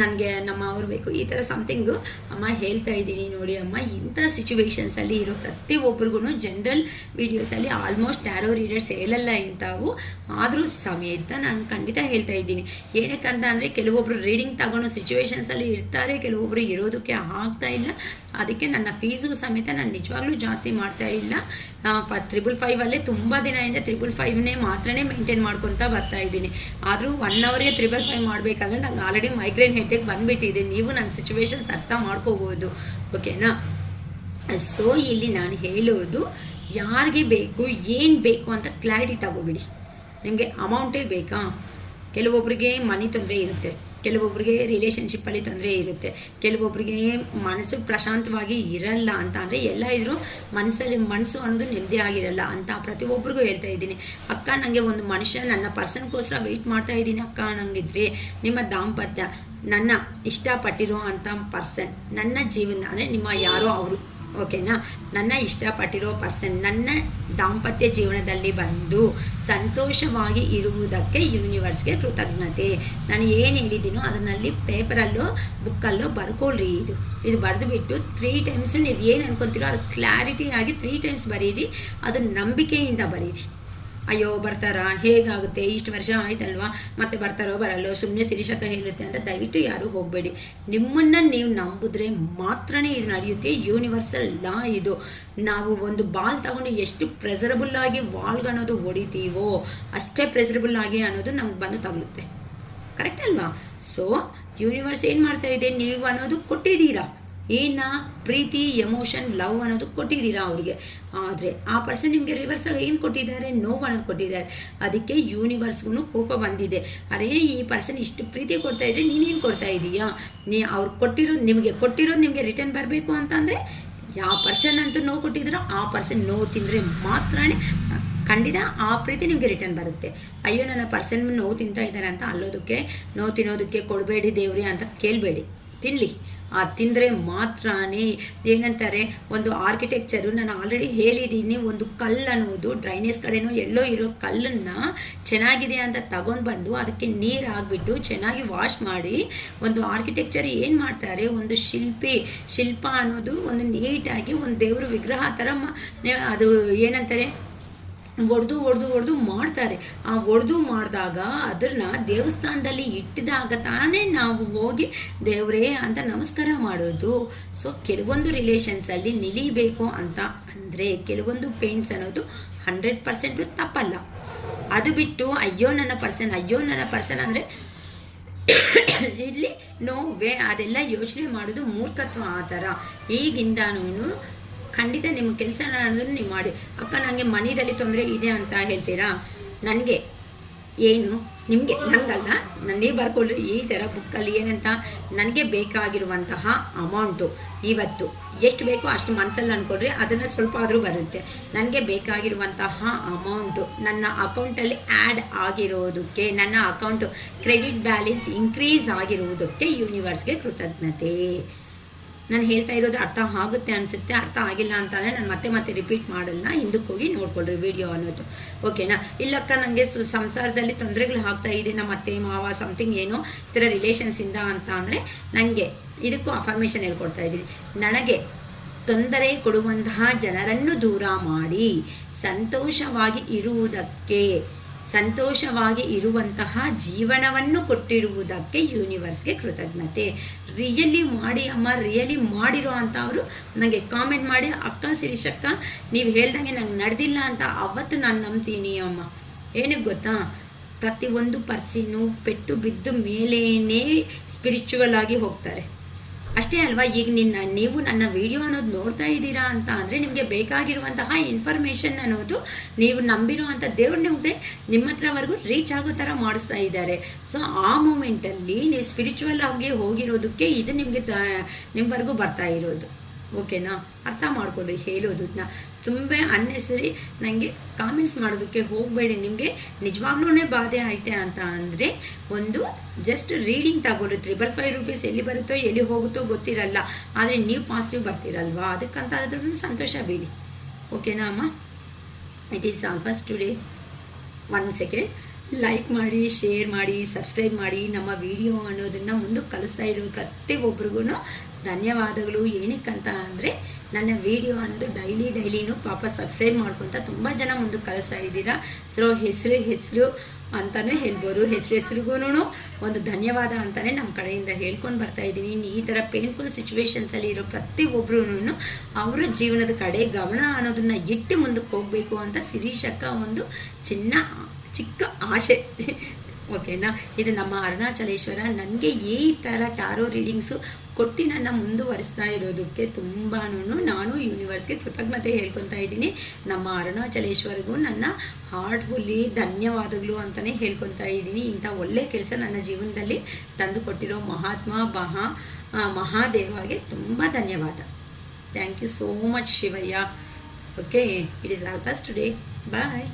A: ನನಗೆ ನಮ್ಮ ಅವ್ರು ಬೇಕು, ಈ ಥರ ಸಮಥಿಂಗು ಅಮ್ಮ ಹೇಳ್ತಾ ಇದ್ದೀನಿ. ನೋಡಿ ಅಮ್ಮ, ಇಂಥ ಸಿಚುವೇಶನ್ಸಲ್ಲಿ ಇರೋ ಪ್ರತಿಯೊಬ್ಬರಿಗೂ ಜನರಲ್ ವೀಡಿಯೋಸಲ್ಲಿ ಆಲ್ಮೋಸ್ಟ್ ಟ್ಯಾರೋ ರೀಡರ್ಸ್ ಹೇಳಲ್ಲ ಇಂಥವು, ಆದರೂ ಸಮೇತ ನಾನು ಖಂಡಿತ ಹೇಳ್ತಾ ಇದ್ದೀನಿ. ಏನಕ್ಕಂತ ಅಂದರೆ ಕೆಲವೊಬ್ಬರು ರೀಡಿಂಗ್ ತಗೊಳ್ಳೋ ಸಿಚುವೇಶನ್ಸಲ್ಲಿ ಇರ್ತಾರೆ, ಕೆಲವೊಬ್ಬರು ಇರೋದಕ್ಕೆ ಆಗ್ತಾ ಇಲ್ಲ. ಅದಕ್ಕೆ ನನ್ನ ಫೀಸು ಸಮೇತ ನಾನು ನಿಜವಾಗ್ಲೂ ಜಾಸ್ತಿ ಮಾಡ್ತಾ ಇಲ್ಲ. 555 ತುಂಬ ದಿನದಿಂದ 555 ಮಾತ್ರನೇ ಮೇಂಟೈನ್ ಮಾಡ್ಕೊತಾ ಬರ್ತಾ ಇದ್ದೀನಿ. ಆದರೂ 1 hourಗೆ 555 ಮಾಡಬೇಕಾದ್ರೆ ನಂಗೆ ಆಲ್ರೆಡಿ ಮೈಗ್ರೇನ್ ಹೆಡ್ಡೇಕ್ ಬಂದುಬಿಟ್ಟಿದೆ. ನೀವು ನನ್ನ ಸಿಚುವೇಶನ್ಸ್ ಅರ್ಥ ಮಾಡ್ಕೋಬೋದು, ಓಕೆನಾ? ಸೊ ಇಲ್ಲಿ ನಾನು ಹೇಳೋದು, ಯಾರಿಗೆ ಬೇಕು ಏನು ಬೇಕು ಅಂತ ಕ್ಲಾರಿಟಿ ತಗೋಬಿಡಿ. ನಿಮಗೆ ಅಮೌಂಟೇ ಬೇಕಾ? ಕೆಲವೊಬ್ಬರಿಗೆ ಮನಿ ತೊಂದರೆ ಇರುತ್ತೆ, ಕೆಲವೊಬ್ಬರಿಗೆ ರಿಲೇಷನ್ಶಿಪ್ಪಲ್ಲಿ ತೊಂದರೆ ಇರುತ್ತೆ, ಕೆಲವೊಬ್ಬರಿಗೆ ಮನಸ್ಸು ಪ್ರಶಾಂತವಾಗಿ ಇರಲ್ಲ ಅಂತ ಅಂದರೆ ಎಲ್ಲ ಇದ್ರೂ ಮನಸ್ಸು ಅನ್ನೋದು ನೆಮ್ಮದಿ ಆಗಿರಲ್ಲ ಅಂತ ಪ್ರತಿಯೊಬ್ಬರಿಗೂ ಹೇಳ್ತಾ ಇದ್ದೀನಿ. ಅಕ್ಕ, ನನಗೆ ಒಂದು ಮನುಷ್ಯ ನನ್ನ ಪರ್ಸನ್ಗೋಸ್ಕರ ವೆಯ್ಟ್ ಮಾಡ್ತಾ ಇದ್ದೀನಿ ಅಕ್ಕ ಅನ್ನಂಗಿದ್ರೆ ನಿಮ್ಮ ದಾಂಪತ್ಯ, ನನ್ನ ಇಷ್ಟಪಟ್ಟಿರೋ ಅಂಥ ಪರ್ಸನ್ ನನ್ನ ಜೀವನ ಅಂದರೆ ನಿಮ್ಮ ಯಾರೋ ಅವರು, ಓಕೆನಾ? ನನ್ನ ಇಷ್ಟಪಟ್ಟಿರೋ ಪರ್ಸನ್ ನನ್ನ ದಾಂಪತ್ಯ ಜೀವನದಲ್ಲಿ ಬಂದು ಸಂತೋಷವಾಗಿ ಇರುವುದಕ್ಕೆ ಯೂನಿವರ್ಸ್ಗೆ ಕೃತಜ್ಞತೆ. ನಾನು ಏನು ಹೇಳಿದ್ದೀನೋ ಅದನ್ನಲ್ಲಿ ಪೇಪರಲ್ಲೋ ಬುಕ್ಕಲ್ಲೋ ಬರ್ಕೊಳ್ರಿ. ಇದು ಬರೆದು ಬಿಟ್ಟು 3 times ನೀವು ಏನು ಅನ್ಕೊತೀರೋ ಅದು ಕ್ಲಾರಿಟಿಯಾಗಿ 3 times ಬರೀರಿ. ಅದು ನಂಬಿಕೆಯಿಂದ ಬರೀರಿ. ಅಯ್ಯೋ ಬರ್ತಾರಾ, ಹೇಗಾಗುತ್ತೆ, ಇಷ್ಟು ವರ್ಷ ಆಯ್ತಲ್ವಾ, ಮತ್ತೆ ಬರ್ತಾರೋ ಬರಲ್ಲೋ, ಸುಮ್ಮನೆ ಸಿರಿಶಕ್ಕ ಹೇಳುತ್ತೆ ಅಂತ ದಯವಿಟ್ಟು ಯಾರೂ ಹೋಗಬೇಡಿ. ನಿಮ್ಮನ್ನು ನೀವು ನಂಬಿದ್ರೆ ಮಾತ್ರನೇ ಇದು ನಡೆಯುತ್ತೆ. ಯೂನಿವರ್ಸಲ್ ಲಾ ಇದು. ನಾವು ಒಂದು ಬಾಲ್ ತಗೊಂಡು ಎಷ್ಟು ಪ್ರೆಸರಬಲ್ ಆಗಿ ವಾಲ್ಗನ್ನೋದು ಹೊಡಿತೀವೋ ಅಷ್ಟೇ ಪ್ರೆಸರಬಲ್ ಆಗಿ ಅನ್ನೋದು ನಮ್ಗೆ ಬಂದು ತಗಲುತ್ತೆ. ಕರೆಕ್ಟ್ ಅಲ್ವಾ? ಸೊ ಯೂನಿವರ್ಸ್ ಏನು ಮಾಡ್ತಾ ಇದೆ, ನೀವು ಅನ್ನೋದು ಕೊಟ್ಟಿದ್ದೀರಾ, ಪ್ರೀತಿ, ಎಮೋಷನ್, ಲವ್ ಅನ್ನೋದು ಕೊಟ್ಟಿದ್ದೀರಾ ಅವ್ರಿಗೆ. ಆದರೆ ಆ ಪರ್ಸನ್ ನಿಮಗೆ ರಿವರ್ಸ್ ಆಗಿ ಏನು ಕೊಟ್ಟಿದ್ದಾರೆ, ನೋವು ಅನ್ನೋದು ಕೊಟ್ಟಿದ್ದಾರೆ. ಅದಕ್ಕೆ ಯೂನಿವರ್ಸ್ಗೂ ಕೋಪ ಬಂದಿದೆ. ಅರೇ ಈ ಪರ್ಸನ್ ಇಷ್ಟು ಪ್ರೀತಿ ಕೊಡ್ತಾ ಇದ್ರೆ ನೀನೇನು ಕೊಡ್ತಾ ಇದೀಯಾ, ಅವ್ರು ಕೊಟ್ಟಿರೋದು ನಿಮಗೆ ರಿಟರ್ನ್ ಬರಬೇಕು ಅಂತಂದರೆ ಯಾವ ಪರ್ಸನ್ ಅಂತೂ ನೋವು ಕೊಟ್ಟಿದ್ರೋ ಆ ಪರ್ಸನ್ ನೋವು ತಿಂದರೆ ಮಾತ್ರನೇ ಖಂಡಿತ ಆ ಪ್ರೀತಿ ನಿಮಗೆ ರಿಟರ್ನ್ ಬರುತ್ತೆ. ಅಯ್ಯೋ ನನ್ನ ಪರ್ಸನ್ ನೋವು ತಿಂತಾ ಇದ್ದಾರೆ ಅಂತ ಅಲ್ಲೋದಕ್ಕೆ, ನೋವು ತಿನ್ನೋದಕ್ಕೆ ಕೊಡಬೇಡಿ ದೇವ್ರಿ ಅಂತ ಕೇಳಬೇಡಿ, ತಿನ್ನಲಿ. ತಿಂದರೆ ಮಾತ್ರನೇ ಏನಂತಾರೆ, ಒಂದು ಆರ್ಕಿಟೆಕ್ಚರು ನಾನು ಆಲ್ರೆಡಿ ಹೇಳಿದ್ದೀನಿ, ಒಂದು ಕಲ್ಲು ಅನ್ನೋದು ಡ್ರೈನೇಜ್ ಕಡೆನೋ ಎಲ್ಲೋ ಇರೋ ಕಲ್ಲನ್ನು ಚೆನ್ನಾಗಿದೆ ಅಂತ ತಗೊಂಡು ಬಂದು ಅದಕ್ಕೆ ನೀರು ಹಾಕ್ಬಿಟ್ಟು ಚೆನ್ನಾಗಿ ವಾಶ್ ಮಾಡಿ ಒಂದು ಆರ್ಕಿಟೆಕ್ಚರ್ ಏನು ಮಾಡ್ತಾರೆ, ಒಂದು ಶಿಲ್ಪ ಅನ್ನೋದು ಒಂದು ನೀಟಾಗಿ ಒಂದು ದೇವ್ರ ವಿಗ್ರಹ ಥರ ಅದು ಏನಂತಾರೆ ಒಡೆದು ಮಾಡ್ತಾರೆ. ಆ ಒಡೆದು ಮಾಡಿದಾಗ ಅದನ್ನ ದೇವಸ್ಥಾನದಲ್ಲಿ ಇಟ್ಟಿದಾಗ ತಾನೇ ನಾವು ಹೋಗಿ ದೇವರೇ ಅಂತ ನಮಸ್ಕಾರ ಮಾಡೋದು. ಸೊ ಕೆಲವೊಂದು ರಿಲೇಷನ್ಸಲ್ಲಿ ನಿಲಿಬೇಕು ಅಂತ ಅಂದರೆ ಕೆಲವೊಂದು ಪೇನ್ಸ್ ಅನ್ನೋದು 100% ತಪ್ಪಲ್ಲ. ಅದು ಬಿಟ್ಟು ಅಯ್ಯೋ ನನ್ನ ಪರ್ಸನ್ ಅಂದರೆ ಇಲ್ಲಿ ನೋವೇ ಅದೆಲ್ಲ ಯೋಚನೆ ಮಾಡೋದು ಮೂರ್ಖತ್ವ. ಆ ಥರ ಈಗಿಂದನೂ ಖಂಡಿತ ನಿಮ್ಮ ಕೆಲಸ ಅನ್ನೋದನ್ನು ನೀವು ಮಾಡಿ. ಅಕ್ಕ ನನಗೆ ಮನೆಯಲ್ಲಿ ತೊಂದರೆ ಇದೆ ಅಂತ ಹೇಳ್ತೀರಾ, ನನಗೆ ಏನು ನಿಮಗೆ ನನಗಲ್ಲ, ನೀವು ಬರ್ಕೊಳ್ರಿ ಈ ಥರ ಬುಕ್ಕಲ್ಲಿ ಏನಂತ, ನನಗೆ ಬೇಕಾಗಿರುವಂತಹ ಅಮೌಂಟು ಇವತ್ತು ಎಷ್ಟು ಬೇಕೋ ಅಷ್ಟು ಮನಸ್ಸಲ್ಲಿ ಅಂದ್ಕೊಳ್ರಿ, ಅದನ್ನು ಸ್ವಲ್ಪ ಆದರೂ ಬರುತ್ತೆ. ನನಗೆ ಬೇಕಾಗಿರುವಂತಹ ಅಮೌಂಟು ನನ್ನ ಅಕೌಂಟಲ್ಲಿ ಆ್ಯಡ್ ಆಗಿರೋದಕ್ಕೆ, ನನ್ನ ಅಕೌಂಟು ಕ್ರೆಡಿಟ್ ಬ್ಯಾಲೆನ್ಸ್ ಇನ್ಕ್ರೀಸ್ ಆಗಿರುವುದಕ್ಕೆ ಯೂನಿವರ್ಸ್ಗೆ ಕೃತಜ್ಞತೆ. ನಾನು ಹೇಳ್ತಾ ಇರೋದು ಅರ್ಥ ಆಗುತ್ತೆ ಅನಿಸುತ್ತೆ. ಅರ್ಥ ಆಗಿಲ್ಲ ಅಂತಂದರೆ ನಾನು ಮತ್ತೆ ರಿಪೀಟ್ ಮಾಡಲ್ಲ, ಹಿಂದಕ್ಕೆ ಹೋಗಿ ನೋಡ್ಕೊಳ್ರಿ ವಿಡಿಯೋ ಅನ್ನೋದು. ಓಕೆನಾ? ಇಲ್ಲಕ್ಕ ನನಗೆ ಸಂಸಾರದಲ್ಲಿ ತೊಂದರೆಗಳು ಆಗ್ತಾ ಇದೆ, ನಮ್ಮ ಅತ್ತೆ ಮಾವ ಸಮಥಿಂಗ್ ಏನೋ ಈ ಥರ ರಿಲೇಷನ್ಸಿಂದ ಅಂತ ಅಂದರೆ ನನಗೆ ಇದಕ್ಕೂ ಅಫರ್ಮೇಷನ್ ಹೇಳ್ಕೊಡ್ತಾ ಇದ್ದೀನಿ. ನನಗೆ ತೊಂದರೆ ಕೊಡುವಂತಹ ಜನರನ್ನು ದೂರ ಮಾಡಿ ಸಂತೋಷವಾಗಿ ಇರುವಂತಹ ಜೀವನವನ್ನು ಕೊಟ್ಟಿರುವುದಕ್ಕೆ ಯೂನಿವರ್ಸ್ಗೆ ಕೃತಜ್ಞತೆ. ರಿಯಲಿ ಮಾಡಿ ಅಮ್ಮ, ರಿಯಲಿ ಮಾಡಿರೋ ಅಂತ ಅವರು ನನಗೆ ಕಾಮೆಂಟ್ ಮಾಡಿ, ಅಕ್ಕ ಶಿರೀಷಕ್ಕ ನೀವು ಹೇಳ್ದಂಗೆ ನಂಗೆ ನಡೆದಿಲ್ಲ ಅಂತ ಅವತ್ತು ನಾನು ನಂಬ್ತೀನಿ ಅಮ್ಮ. ಏನಕ್ಕೆ ಗೊತ್ತಾ, ಪ್ರತಿಯೊಂದು ಪರ್ಸನು ಪೆಟ್ಟು ಬಿದ್ದು ಮೇಲೇನೇ ಸ್ಪಿರಿಚುವಲ್ ಆಗಿ ಹೋಗ್ತಾರೆ ಅಷ್ಟೇ ಅಲ್ವಾ. ಈಗ ನೀವು ನನ್ನ ವಿಡಿಯೋ ಅನ್ನೋದು ನೋಡ್ತಾ ಇದ್ದೀರಾ ಅಂತ ಅಂದರೆ ನಿಮಗೆ ಬೇಕಾಗಿರುವಂತಹ ಇನ್ಫಾರ್ಮೇಷನ್ ಅನ್ನೋದು ನೀವು ನಂಬಿರೋ ಅಂಥ ದೇವ್ರು ನಿಮ್ಮ ಹತ್ರವರೆಗೂ ರೀಚ್ ಆಗೋ ಥರ ಮಾಡಿಸ್ತಾ ಇದ್ದಾರೆ. ಸೊ ಆ ಮೂಮೆಂಟಲ್ಲಿ ನೀವು ಸ್ಪಿರಿಚುವಲ್ ಆಗಿ ಹೋಗಿರೋದಕ್ಕೆ ಇದು ನಿಮ್ವರೆಗೂ ಬರ್ತಾ ಇರೋದು. ಓಕೆನಾ? ಅರ್ಥ ಮಾಡ್ಕೊಳ್ಳಿ ಹೇಳೋದನ್ನ. ತುಂಬ ಅನ್ನೆಸರಿ ನನಗೆ ಕಾಮೆಂಟ್ಸ್ ಮಾಡೋದಕ್ಕೆ ಹೋಗಬೇಡಿ. ನಿಮಗೆ ನಿಜವಾಗ್ಲೂ ಬಾಧೆ ಐತೆ ಅಂತ ಅಂದರೆ ಒಂದು ಜಸ್ಟ್ ರೀಡಿಂಗ್ ತಗೊಳ್ರಿ. 555 ರೂಪೀಸ್ ಎಲ್ಲಿ ಬರುತ್ತೋ ಎಲ್ಲಿ ಹೋಗುತ್ತೋ ಗೊತ್ತಿರಲ್ಲ, ಆದರೆ ನೀವು ಪಾಸಿಟಿವ್ ಬರ್ತೀರಲ್ವಾ, ಅದಕ್ಕಂತ ಆದ್ರೂ ಸಂತೋಷ ಬೀಳಿ. ಓಕೆನಾ ಅಮ್ಮ? It is all first today. 1 second like ಮಾಡಿ, ಶೇರ್ ಮಾಡಿ, ಸಬ್ಸ್ಕ್ರೈಬ್ ಮಾಡಿ. ನಮ್ಮ ವಿಡಿಯೋ ಅನ್ನೋದನ್ನು ಮುಂದಕ್ಕೆ ಕಳಿಸ್ತಾ ಇರೋ ಪ್ರತಿಯೊಬ್ಬರಿಗೂ ಧನ್ಯವಾದಗಳು. ಏನಕ್ಕಂತ ಅಂದರೆ ನನ್ನ ವಿಡಿಯೋ ಅನ್ನೋದು ಡೈಲಿನೂ ಪಾಪ ಸಬ್ಸ್ಕ್ರೈಬ್ ಮಾಡ್ಕೊತ ತುಂಬ ಜನ ಮುಂದಕ್ಕೆ ಕಳಿಸ್ತಾ ಇದ್ದೀರಾ. ಸೊ ಹೆಸರು ಅಂತಲೇ ಹೇಳ್ಬೋದು. ಹೆಸರಿಗೂ ಒಂದು ಧನ್ಯವಾದ ಅಂತಲೇ ನಮ್ಮ ಕಡೆಯಿಂದ ಹೇಳ್ಕೊಂಡು ಬರ್ತಾ ಇದ್ದೀನಿ. ಈ ಥರ ಪೇನ್ಫುಲ್ ಸಿಚುವೇಶನ್ಸಲ್ಲಿ ಇರೋ ಪ್ರತಿಯೊಬ್ಬರೂ ಅವರ ಜೀವನದ ಕಡೆ ಗಮನ ಅನ್ನೋದನ್ನು ಇಟ್ಟು ಮುಂದಕ್ಕೆ ಹೋಗಬೇಕು ಅಂತ ಶಿರೀಷಕ್ಕ ಒಂದು ಚಿಕ್ಕ ಆಸೆ. ಓಕೆನಾ? ಇದು ನಮ್ಮ ಅರುಣಾಚಲೇಶ್ವರ ನನಗೆ ಈ ಥರ ಟಾರೋ ರೀಡಿಂಗ್ಸು ಕೊಟ್ಟು ನನ್ನ ಮುಂದುವರಿಸ್ತಾ ಇರೋದಕ್ಕೆ ತುಂಬಾ ನಾನು ಯೂನಿವರ್ಸ್ಗೆ ಕೃತಜ್ಞತೆ ಹೇಳ್ಕೊತಾ ಇದ್ದೀನಿ. ನಮ್ಮ ಅರುಣಾಚಲೇಶ್ವರಿಗೂ ನನ್ನ ಹಾರ್ಟ್ಫುಲ್ಲಿ ಧನ್ಯವಾದಗಳು ಅಂತಲೇ ಹೇಳ್ಕೊತಾ ಇದ್ದೀನಿ. ಇಂಥ ಒಳ್ಳೆ ಕೆಲಸ ನನ್ನ ಜೀವನದಲ್ಲಿ ತಂದು ಕೊಟ್ಟಿರೋ ಮಹಾದೇವಾಗೆ ತುಂಬ ಧನ್ಯವಾದ. Thank you so much Shivayya. Okay, it is all first today. Bye.